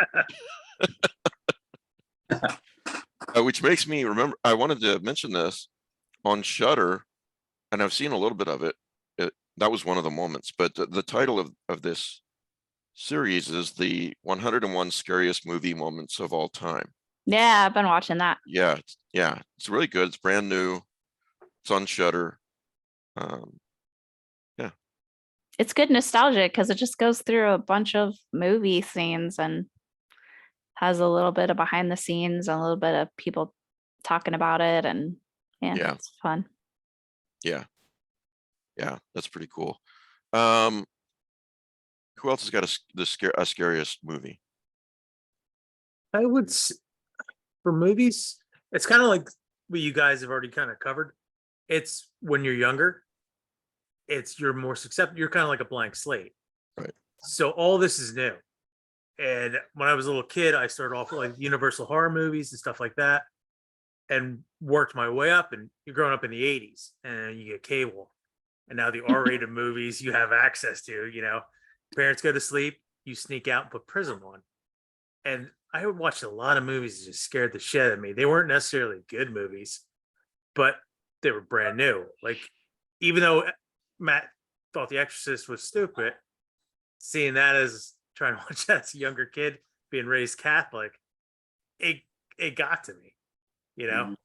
Which makes me remember, I wanted to mention this on Shudder, and I've seen a little bit of it. That was one of the moments, but the title of this series is the 101 Scariest Movie Moments of All Time. Yeah, I've been watching that. Yeah, it's really good. It's brand new. It's on Shudder. It's good nostalgia because it just goes through a bunch of movie scenes and has a little bit of behind the scenes and a little bit of people talking about it. And Yeah. It's fun. Yeah, that's pretty cool. Who else has got a scariest movie? I would, for movies, it's kind of like what you guys have already kind of covered. It's when you're younger, you're more susceptible. You're kind of like a blank slate. Right. So all this is new. And when I was a little kid, I started off with like Universal horror movies and stuff like that, and worked my way up. And you're growing up in the 80s and you get cable. And now the R-rated movies you have access to, parents go to sleep, you sneak out and put Prism on. And I watched a lot of movies that just scared the shit out of me. They weren't necessarily good movies, but they were brand new. Like, even though Matt thought The Exorcist was stupid, seeing that as trying to watch that as a younger kid being raised Catholic, it got to me, you know.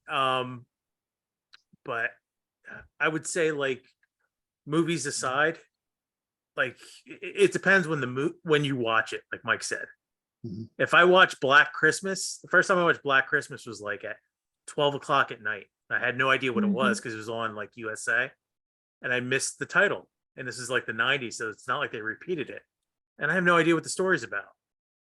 But I would say, like, movies aside, like it depends when you watch it, like Mike said. Mhm. If I watch Black Christmas, the first time I watched Black Christmas was like at 12 o'clock at night. I had no idea what it was because it was on like USA, and I missed the title. And this is like the 90s, so it's not like they repeated it. And I have no idea what the story's about.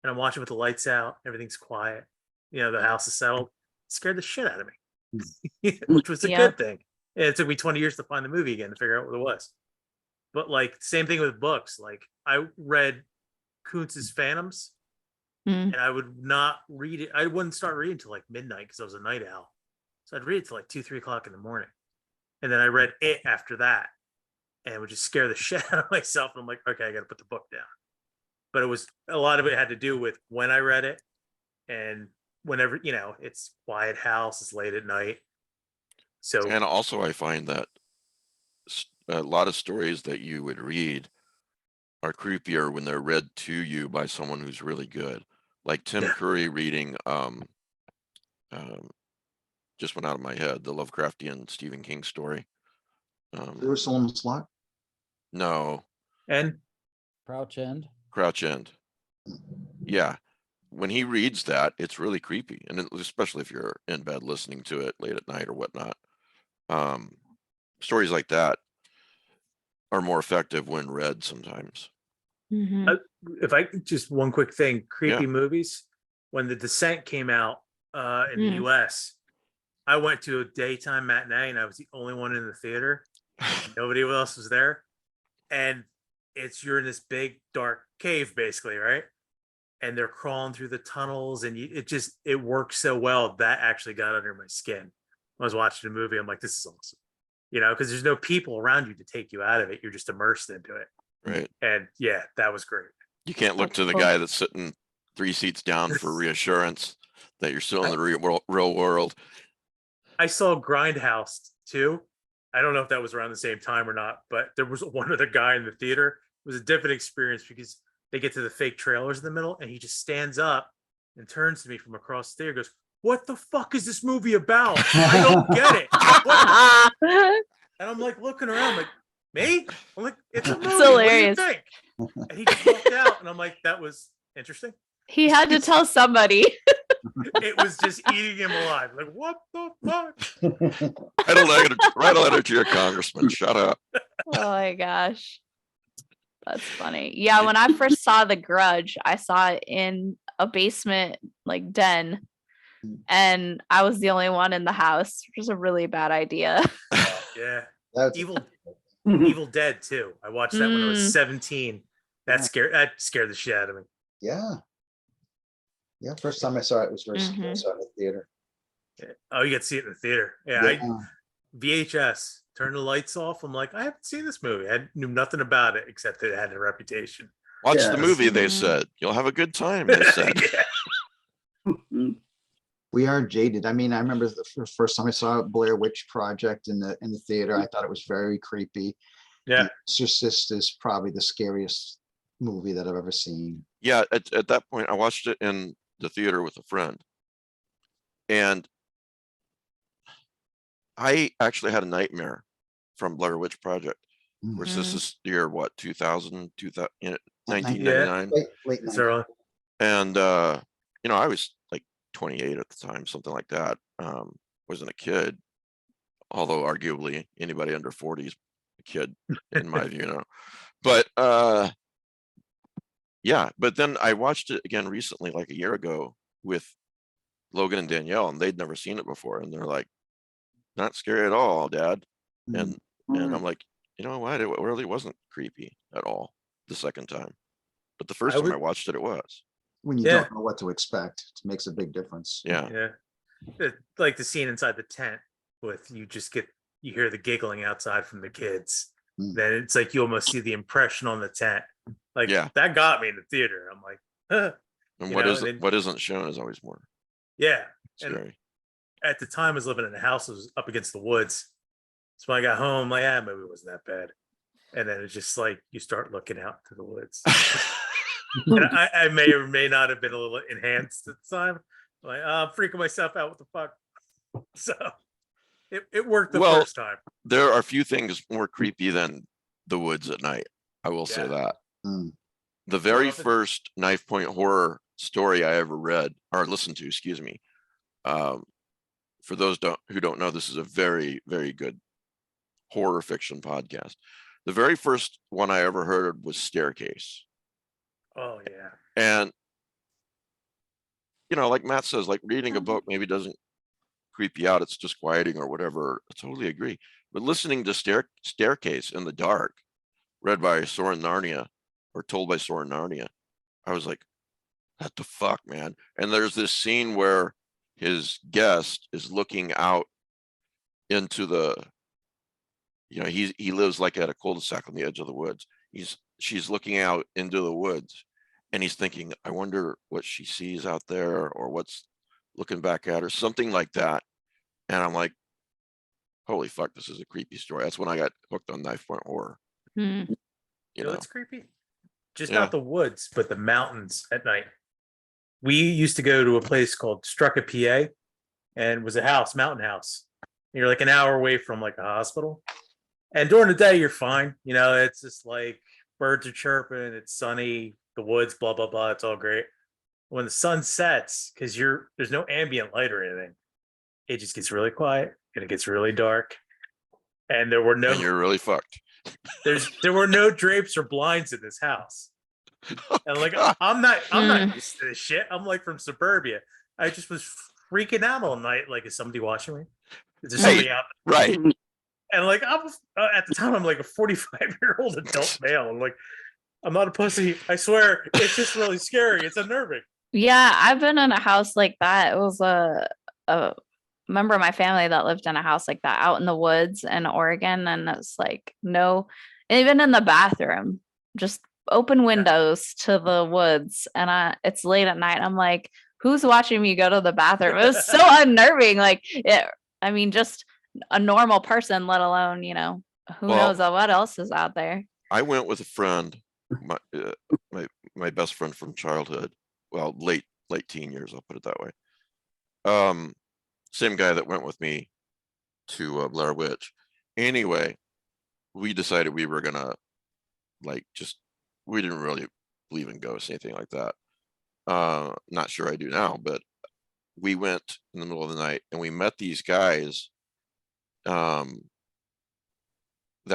And I'm watching with the lights out, everything's quiet, you know, the house is settled. It scared the shit out of me, which was a Yeah. good thing. And it took me 20 years to find the movie again to figure out what it was. But like, same thing with books. Like, I read Kuntz's Phantoms, Mm. and I would not read it. I wouldn't start reading until like midnight because I was a night owl. So I'd read it till like 2, 3 o'clock in the morning. And then I read it after that, and it would just scare the shit out of myself. And I'm like, okay, I got to put the book down. But it was, a lot of it had to do with when I read it, and whenever, you know, it's quiet house, it's late at night. So And also I find that a lot of stories that you would read are creepier when they're read to you by someone who's really good. Like Tim Yeah. Curry reading, just went out of my head, the Lovecraftian Stephen King story. Jerusalem's Lot. No, and Crouch End. Crouch End. Yeah. When he reads that, it's really creepy. And especially if you're in bed listening to it late at night or whatnot. Stories like that are more effective when read sometimes. Mhm. if I just one quick thing, creepy movies. When The Descent came out in the Mm. US, I went to a daytime matinee and I was the only one in the theater. Nobody else was there. And you're in this big dark cave basically, right? And they're crawling through the tunnels, and it works so well that actually got under my skin. I was watching the movie, I'm like, this is awesome. You know, because there's no people around you to take you out of it. You're just immersed into it. Right. And yeah, that was great. You can't look That's to the cool. guy that's sitting 3 seats down for reassurance that you're still in the real world. I saw Grindhouse too. I don't know if that was around the same time or not, but there was one other guy in the theater. It was a different experience because they get to the fake trailers in the middle, and he just stands up and turns to me from across the theater, goes, "What the fuck is this movie about? I don't get it." What the-" And I'm like looking around, like, me? I'm like, it's a movie. hilarious. What do you think? And he just walked out, and I'm like, that was interesting. He had to tell somebody. It was just eating him alive. Like, what the fuck? Write a letter to your congressman. Shut up. Oh my gosh. That's funny. Yeah, when I first saw The Grudge, I saw it in a basement like den, and I was the only one in the house, which was a really bad idea. Yeah. That's Evil Dead too. I watched that when I was Mm. 17. That scared the shit out of me. yeah. Yeah, first time I saw it was very scary. I Mhm. saw it in the theater. Oh, you got to see it in the theater. Yeah, Yeah. VHS. Turn the lights off. I'm like, I haven't seen this movie. I knew nothing about it except that it had a reputation. Watch Yes. the movie, they Mhm. said. You'll have a good time, they said. Yeah. We are jaded. I mean, I remember the first time I saw Blair Witch Project in the theater, I thought it was very creepy. Yeah. The Exorcist is probably the scariest movie that I've ever seen. Yeah, at that point, I watched it in the theater with a friend. And I actually had a nightmare from Blair Witch Project. Mm. Which this Mhm. is the year, what, 2000, 1999? Late It's 90s. early. And, I was like 28 at the time, something like that. Wasn't a kid, although arguably anybody under 40 is a kid in my view, But, yeah, but then I watched it again recently, like a year ago with Logan and Danielle, and they'd never seen it before. And they're like, not scary at all, Dad. Mm. And I'm like, you know what? It really wasn't creepy at all the second time. But the first I time I would- watched it, it was. When you Yeah. don't know what to expect, it makes a big difference. Yeah. Yeah. Like the scene inside the tent with you hear the giggling outside from the kids. Mm. Then it's like you almost see the impression on the tent. Like Yeah. that got me in the theater. I'm like, huh. And You what know, isn't, and then- what isn't shown is always more Yeah. And scary. at the time I was living in a house that was up against the woods. So when I got home, like, yeah, maybe it wasn't that bad. And then it's just like you start looking out to the woods. And I may or may not have been a little enhanced at the time. Like, I'm freaking myself out. What the fuck? So it worked the Well, first time. There are few things more creepy than the woods at night. I will say Yeah. that. Mm. The very Often- first Knife Point horror story I ever read or listened to, excuse me. For those who don't know, this is a very, very good horror fiction podcast. The very first one I ever heard was Staircase. Oh yeah. And, you know, like Matt says, like reading a Mhm. book maybe doesn't creep you out. It's disquieting or whatever. I totally agree. But listening to Staircase in the Dark, read by Soren Narnia or told by Soren Narnia, I was like, what the fuck, man? And there's this scene where his guest is looking out into the, you know, he lives like at a cul-de-sac on the edge of the woods. She's looking out into the woods and he's thinking, I wonder what she sees out there or what's looking back at her, something like that. And I'm like, holy fuck, this is a creepy story. That's when I got hooked on Knife Point horror. Hmm. You You know, know, it's creepy. Just Yeah. not the woods, but the mountains at night. We used to go to a place called Strucka, PA, and it was a house, mountain house. You're like an hour away from like a hospital. And during the day, you're fine. You know, it's just like birds are chirping, it's sunny, the woods, blah, blah, blah. It's all great. When the sun sets, because there's no ambient light or anything, it just gets really quiet and it gets really dark. And there were no and you're really fucked. there were no drapes or blinds in this house. And like God. I'm not Mm. used to this shit. I'm like from suburbia. I just was freaking out all night. Like, is somebody watching me? Is there Hey. somebody out? Right. And like I'm at the time I'm like a 45-year-old adult male. I'm like, I'm not a pussy. I swear, it's just really scary. It's unnerving. Yeah, I've been in a house like that. It was a member of my family that lived in a house like that out in the woods in Oregon. And it's like, no, even in the bathroom, just open windows to the woods. And it's late at night. I'm like, who's watching me go to the bathroom? It was so unnerving. Like, I mean, just a normal person, let alone, you know, who Well- knows what else is out there. I went with a friend, my best friend from childhood. Well, late teen years, I'll put it that way. Same guy that went with me to Blair Witch. Anyway, we decided we were gonna we didn't really believe in ghosts, anything like that. Not sure I do now, but we went in the middle of the night and we met these guys that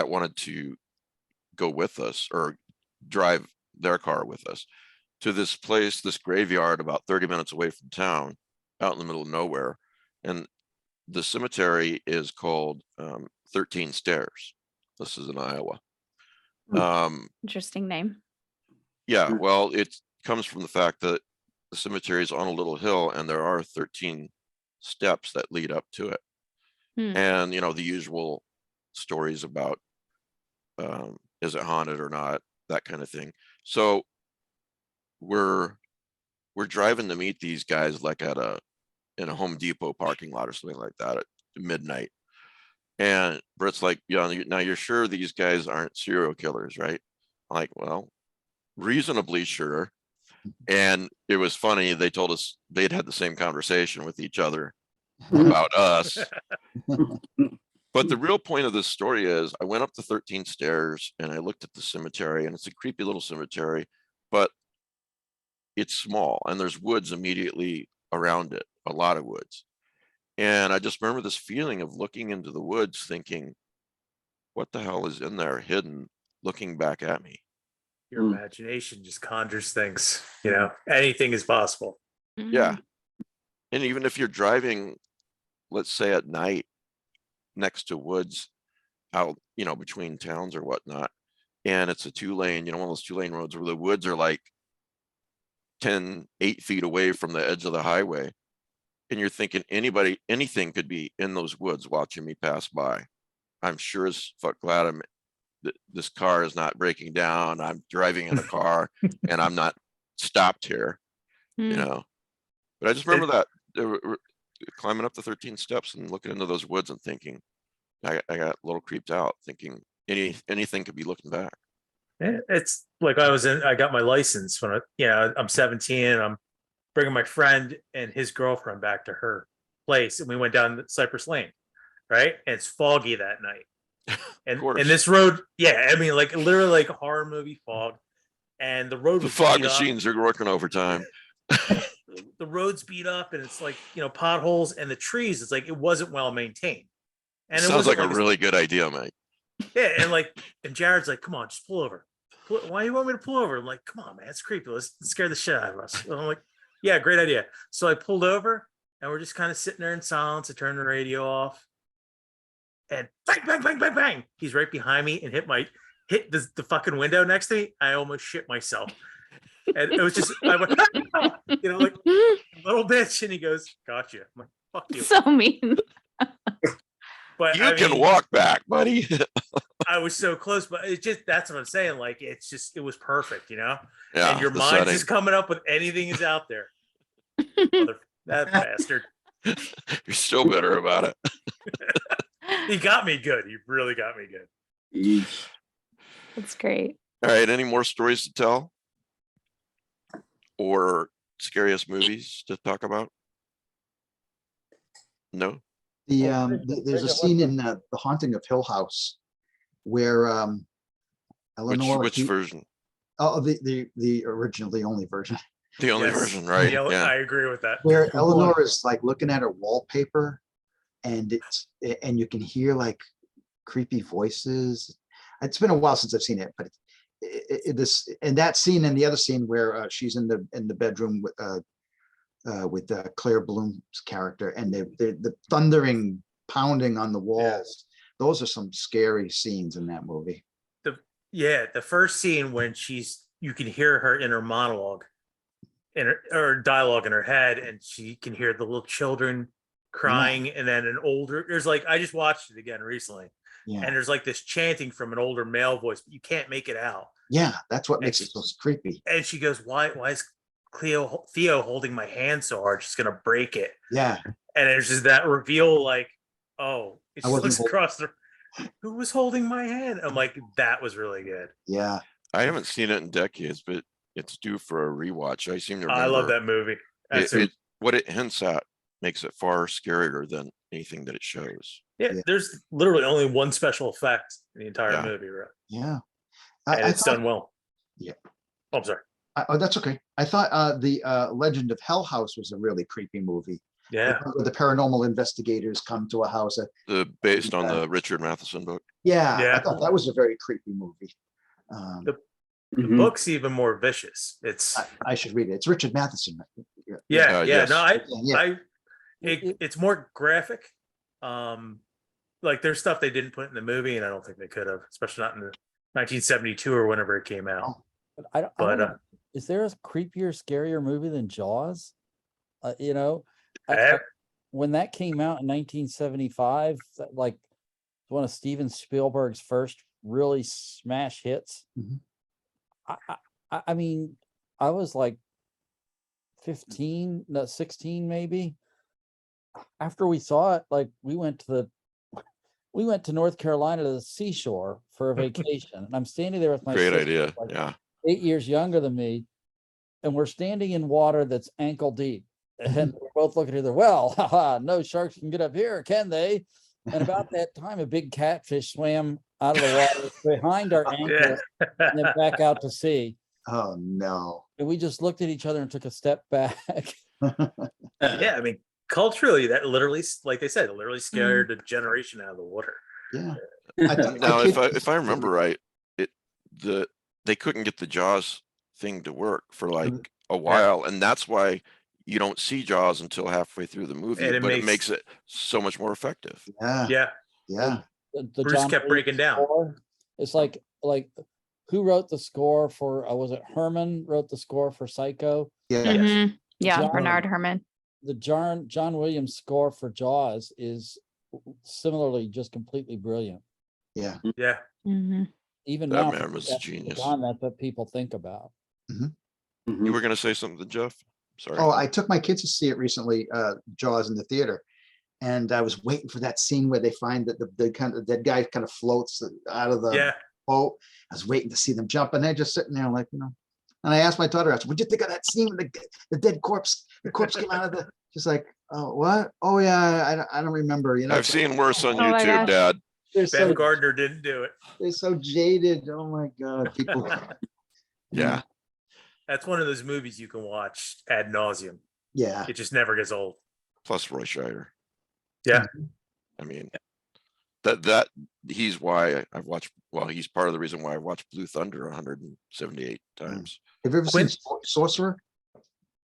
wanted to go with us or drive their car with us to this place, this graveyard about 30 minutes away from town, out in the middle of nowhere. And the cemetery is called 13 Stairs. This is in Iowa. Interesting name. Yeah, Mm. well, it comes from the fact that the cemetery is on a little hill and there are 13 steps that lead up to it. Hmm. And, you know, the usual stories about is it haunted or not, that kind of thing. So we're driving to meet these guys like in a Home Depot parking lot or something like that at midnight. And Britt's like, yeah, now you're sure these guys aren't serial killers, right? I'm like, well, reasonably sure. And it was funny, they told us they'd had the same conversation with each other about us. But the real point of this story is I went up the 13 stairs and I looked at the cemetery, and it's a creepy little cemetery, but it's small and there's woods immediately around it, a lot of woods. And I just remember this feeling of looking into the woods thinking, what the hell is in there hidden looking back at me? Your Mm. imagination just conjures things. You know, anything is possible. Yeah. And even if you're driving, let's say at night next to woods out, you know, between towns or whatnot, and it's a 2-lane, you know, one of those 2-lane roads where the woods are like 8 feet away from the edge of the highway. And you're thinking anything could be in those woods watching me pass by. I'm sure as fuck glad this car is not breaking down. I'm driving in a car and I'm not stopped here. you Mm. know? But I just remember that climbing up the 13 steps and looking into those woods and thinking, I got a little creeped out thinking anything could be looking back. It's like I got my license when I'm 17 and I'm bringing my friend and his girlfriend back to her place. And we went down Cypress Lane, right? And it's foggy that night. And course. this road, yeah, I mean, like literally like a horror movie fog. And the road The was fog beat up. machines are working overtime. The road's beat up and it's like, potholes and the trees, it's like it wasn't well maintained. And it Sounds wasn't like a really good idea, mate. Yeah, and Jared's like, come on, just pull over. Why do you want me to pull over? I'm like, come on, man, it's creepy. Let's scare the shit out of us. And I'm like, yeah, great idea. So I pulled over and we're just kind of sitting there in silence. I turned the radio off and bang, bang, bang, bang, bang. He's right behind me and hit the fucking window next to me. I almost shit myself. And it was just, I went, like little bitch. And he goes, gotcha. I'm like, fuck you. So mean. But You can walk back, buddy. I was so close, but that's what I'm saying. Like, it was perfect, Yeah. and your the mind's setting. just coming up with anything is out there. That bastard. You're still bitter about it. He got me good. He really got me good. Yeesh. That's great. All right. Any more stories to tell? Or scariest movies to talk about? No? There's a scene in The Haunting of Hill House where Eleanor. Which version? Oh, the original, the only version, The only Yes. version, right? Yeah, Yeah. I agree with that. where Eleanor is like looking at her wallpaper, and you can hear like creepy voices. It's been a while since I've seen it, but this and that scene and the other scene where she's in the bedroom with Claire Bloom's character, and the thundering pounding on the walls. Those are some scary scenes in that movie. The first scene when you can hear her inner monologue or dialogue in her head, and she can hear the little children crying, and then I just watched it again recently. Yeah, And there's like this chanting from an older male voice, but you can't make it out. yeah, that's what makes it so creepy. And she goes, why is Theo holding my hand so hard? She's gonna break it. Yeah, And there's just that reveal, like, oh, it I just wasn't looks hol- across the who was holding my hand? I'm like, that was really good. yeah. I haven't seen it in decades, but it's due for a rewatch. I seem to remember. I love that movie. That's What it hints at makes it far scarier than anything that it shows. yeah, Yeah. there's literally only one special effect in the entire Yeah. movie, right? Yeah. And I it's thought, done well. Yeah. Oh, I'm sorry. oh, that's okay. I thought the Legend of Hell House was a really creepy movie. Yeah. Where the paranormal investigators come to a house. Based on the Richard Matheson book. Yeah, I Yeah. thought that was a very creepy movie. The Mhm. Mm-hmm. book's even more vicious. It's I should read it. It's Richard Matheson. yeah. yes. No, Yeah. it's more graphic. Like there's stuff they didn't put in the movie, and I don't think they could have, especially not in the 1972 or whenever it came out. Oh. But I don't But know, is there a creepier, scarier movie than Jaws? I- Eh. when that came out in 1975, like one of Steven Spielberg's first really smash hits. Mhm. I mean, I was like 15, no, 16 maybe. After we saw it, like we went to North Carolina to the seashore for a vacation, and I'm standing there with my Great sister, idea. like, Yeah. 8 years younger than me, and we're standing in water that's ankle deep. And we're both looking at each other, well, haha, no sharks can get up here, can they? And about that time, a big catfish swam out of the water behind our ankle and then back out to sea. Oh no. And we just looked at each other and took a step back. Yeah, I mean, culturally, that literally, like they said, it literally scared a generation out of the water. Yeah. Now, kid- if I remember right, they couldn't get the Jaws thing to work for like a while, and that's why you don't see Jaws until halfway through the movie, And it but it makes- makes it so much more effective. Yeah. Yeah, Yeah. The Bruce John kept breaking Williams down. score, it's like who wrote the score for, was it Herman wrote the score for Psycho? Yeah. Mhm. Yeah, John- Bernard Herrmann. The John Williams score for Jaws is similarly just completely brilliant. Yeah. yeah. Mhm. Even That now, man was a that's genius. on that people think about. You Mhm. were gonna say something, Jeff? Sorry. Oh, I took my kids to see it recently, Jaws in the theater. And I was waiting for that scene where they find that the kind of dead guy kind of floats out of the Yeah, boat. I was waiting to see them jump, and they're just sitting there like, you know. And I asked my daughter, I said, "What'd you think of that scene with the dead corpse? The corpse came out of the." She's like, "Oh, what? Oh yeah, I don't remember." You know, I've it's like, seen worse on Oh my YouTube, gosh. Dad. they're Ben so Gardner didn't do it. they're so jaded. Oh my god, people. Yeah. That's one of those movies you can watch ad nauseum. Yeah. It just never gets old. Plus Roy Scheider. Yeah. I mean, that he's why I've watched. Well, he's part of the reason why I watched Blue Thunder 178 times. Have you ever seen Sorcerer?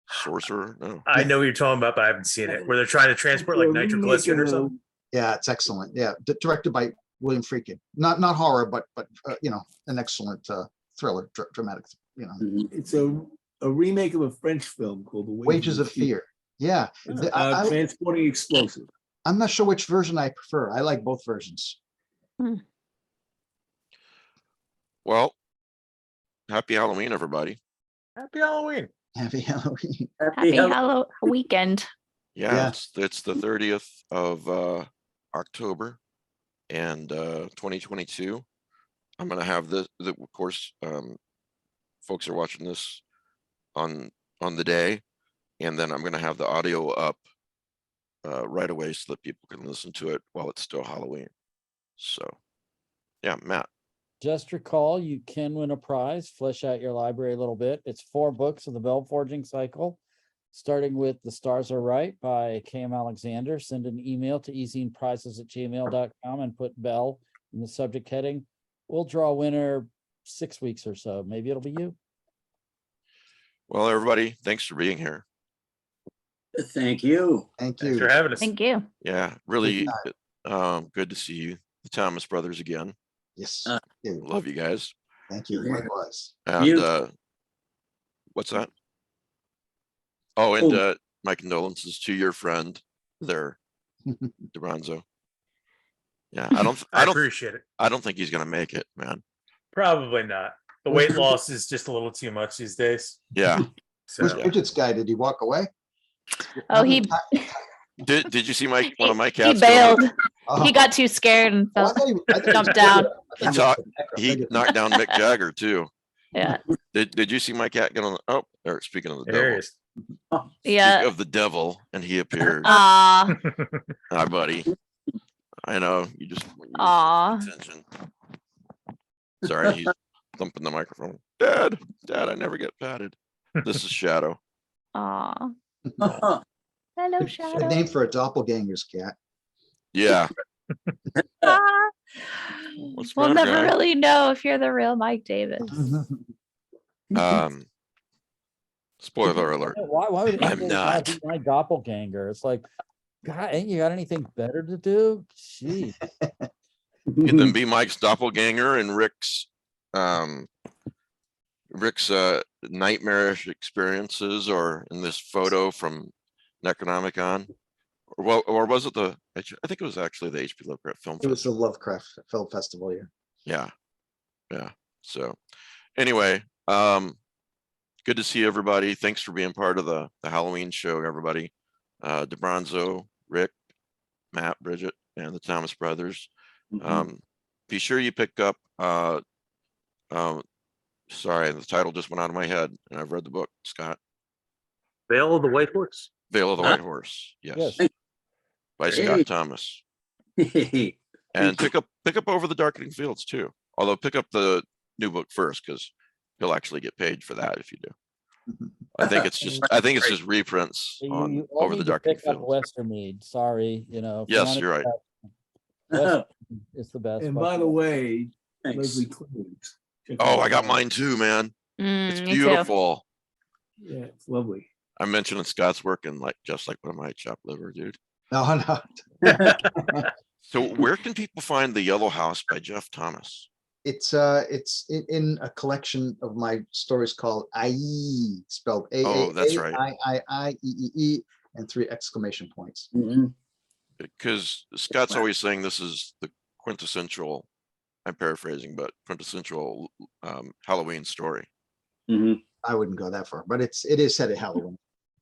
Sorcerer, no. I know what you're talking about, but I haven't seen it. Where they're trying to transport like nitroglycerin or something. Yeah, it's excellent. Yeah, directed by William Friedkin. Not horror, but you know, an excellent thriller, dramatic. You know, Mhm. It's a remake of a French film called The Wages of Fear. Yeah, Transporting explosive. I'm not sure which version I prefer. I like both versions. Well, happy Halloween, everybody. Happy Halloween. Happy Halloween. Happy Halloween weekend. Yeah, Yeah. it's the 30th of October and 2022. I'm gonna have of course, folks are watching this on the day, and then I'm gonna have the audio up right away so that people can listen to it while it's still Halloween. So, yeah, Matt. Just recall, you can win a prize, flesh out your library a little bit. It's 4 books of the Bell Forging Cycle, starting with The Stars Are Right by K.M. Alexander. Send an email to easyandprizes@gmail.com and put Bell in the subject heading. We'll draw a winner 6 weeks or so. Maybe it'll be you. Well, everybody, thanks for being here. Thank you. Thank Thanks you. for having us. Thank you. Yeah, really night. good to see you, the Thomas brothers again. Yes. Uh, you. Love you guys. Thank you. Yeah. Likewise. And You. what's that? Oh, and Oh. my condolences to your friend there, DeBronzo. Yeah, I appreciate it. I don't think he's gonna make it, man. Probably not. The weight loss is just a little too much these days. Yeah. Who's So Bridget's guy? Did he walk away? Oh, he Did you see one of my he cats? bailed. Oh. He got too scared and Oh, I fell. thought I thought jumped was- down. I thought He knocked down Mick Jagger too. Yeah. Did you see my cat get on? Oh, or speaking of the there devil, he is. Yeah. speak of the devil, and he appeared. Aw. Hi, buddy. I know you just Aw. attention. Sorry, he's thumping the microphone. Dad, I never get patted. This is Shadow. Aw. Uh-huh. Hello, Good Shadow. name for a doppelganger's cat. Yeah. Ah. What's the We'll matter, never guy? really know if you're the real Mike Davis. Spoiler alert. Why would I'm anybody not. be my doppelganger? It's like, God, ain't you got anything better to do? Gee. Could then be Mike's doppelganger and Rick's nightmarish experiences, or in this photo from Necronomicon, or was it I think it was actually the HP Lovecraft Film It was the Festival. Lovecraft Film Festival. Yeah. Yeah. So anyway, good to see everybody. Thanks for being part of the Halloween show, everybody. DeBronzo, Rick, Matt, Bridget, and the Thomas brothers. Be sure you pick up sorry, the title just went out of my head, and I've read the book, Scott. Veil of the White Horse. Veil of the Huh? White Horse. Yes. Yes. By Hey. Scott Thomas. And pick up Over the Darkening Fields too. Although pick up the new book first, because he'll actually get paid for that if you do. I think it's just reprints You on all Over the need to Darkening pick up Fields. Westermead. Sorry, if you Yes, wanna you're get right. that, it's the best. And but- by the way, Thanks. Leslie Clemens. check Oh, that I got out. mine too, man. It's Me too. beautiful. Yeah, it's lovely. I'm mentioning Scott's working just like one of my chopped liver, dude. No, no. So where can people find The Yellow House by Jeff Thomas? It's in a collection of my stories called IE, spelled A Oh, that's right. I and 3 exclamation points. Mhm. Because Scott's always saying this is the quintessential, I'm paraphrasing, but quintessential Halloween story. Mhm. I wouldn't go that far, but it is set at Halloween.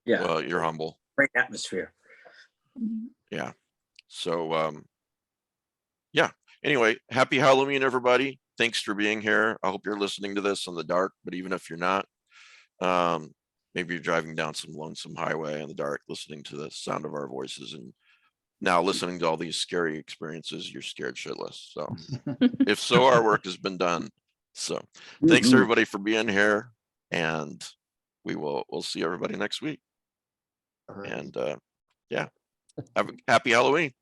Yeah, Well, you're humble. great atmosphere. Yeah. So, yeah. Anyway, happy Halloween, everybody. Thanks for being here. I hope you're listening to this in the dark, but even if you're not, maybe you're driving down some lonesome highway in the dark, listening to the sound of our voices, and now listening to all these scary experiences, you're scared shitless. So if so, our work has been done. So thanks Mhm. everybody for being here, and we'll see everybody next week. All right. And yeah, have a happy Halloween.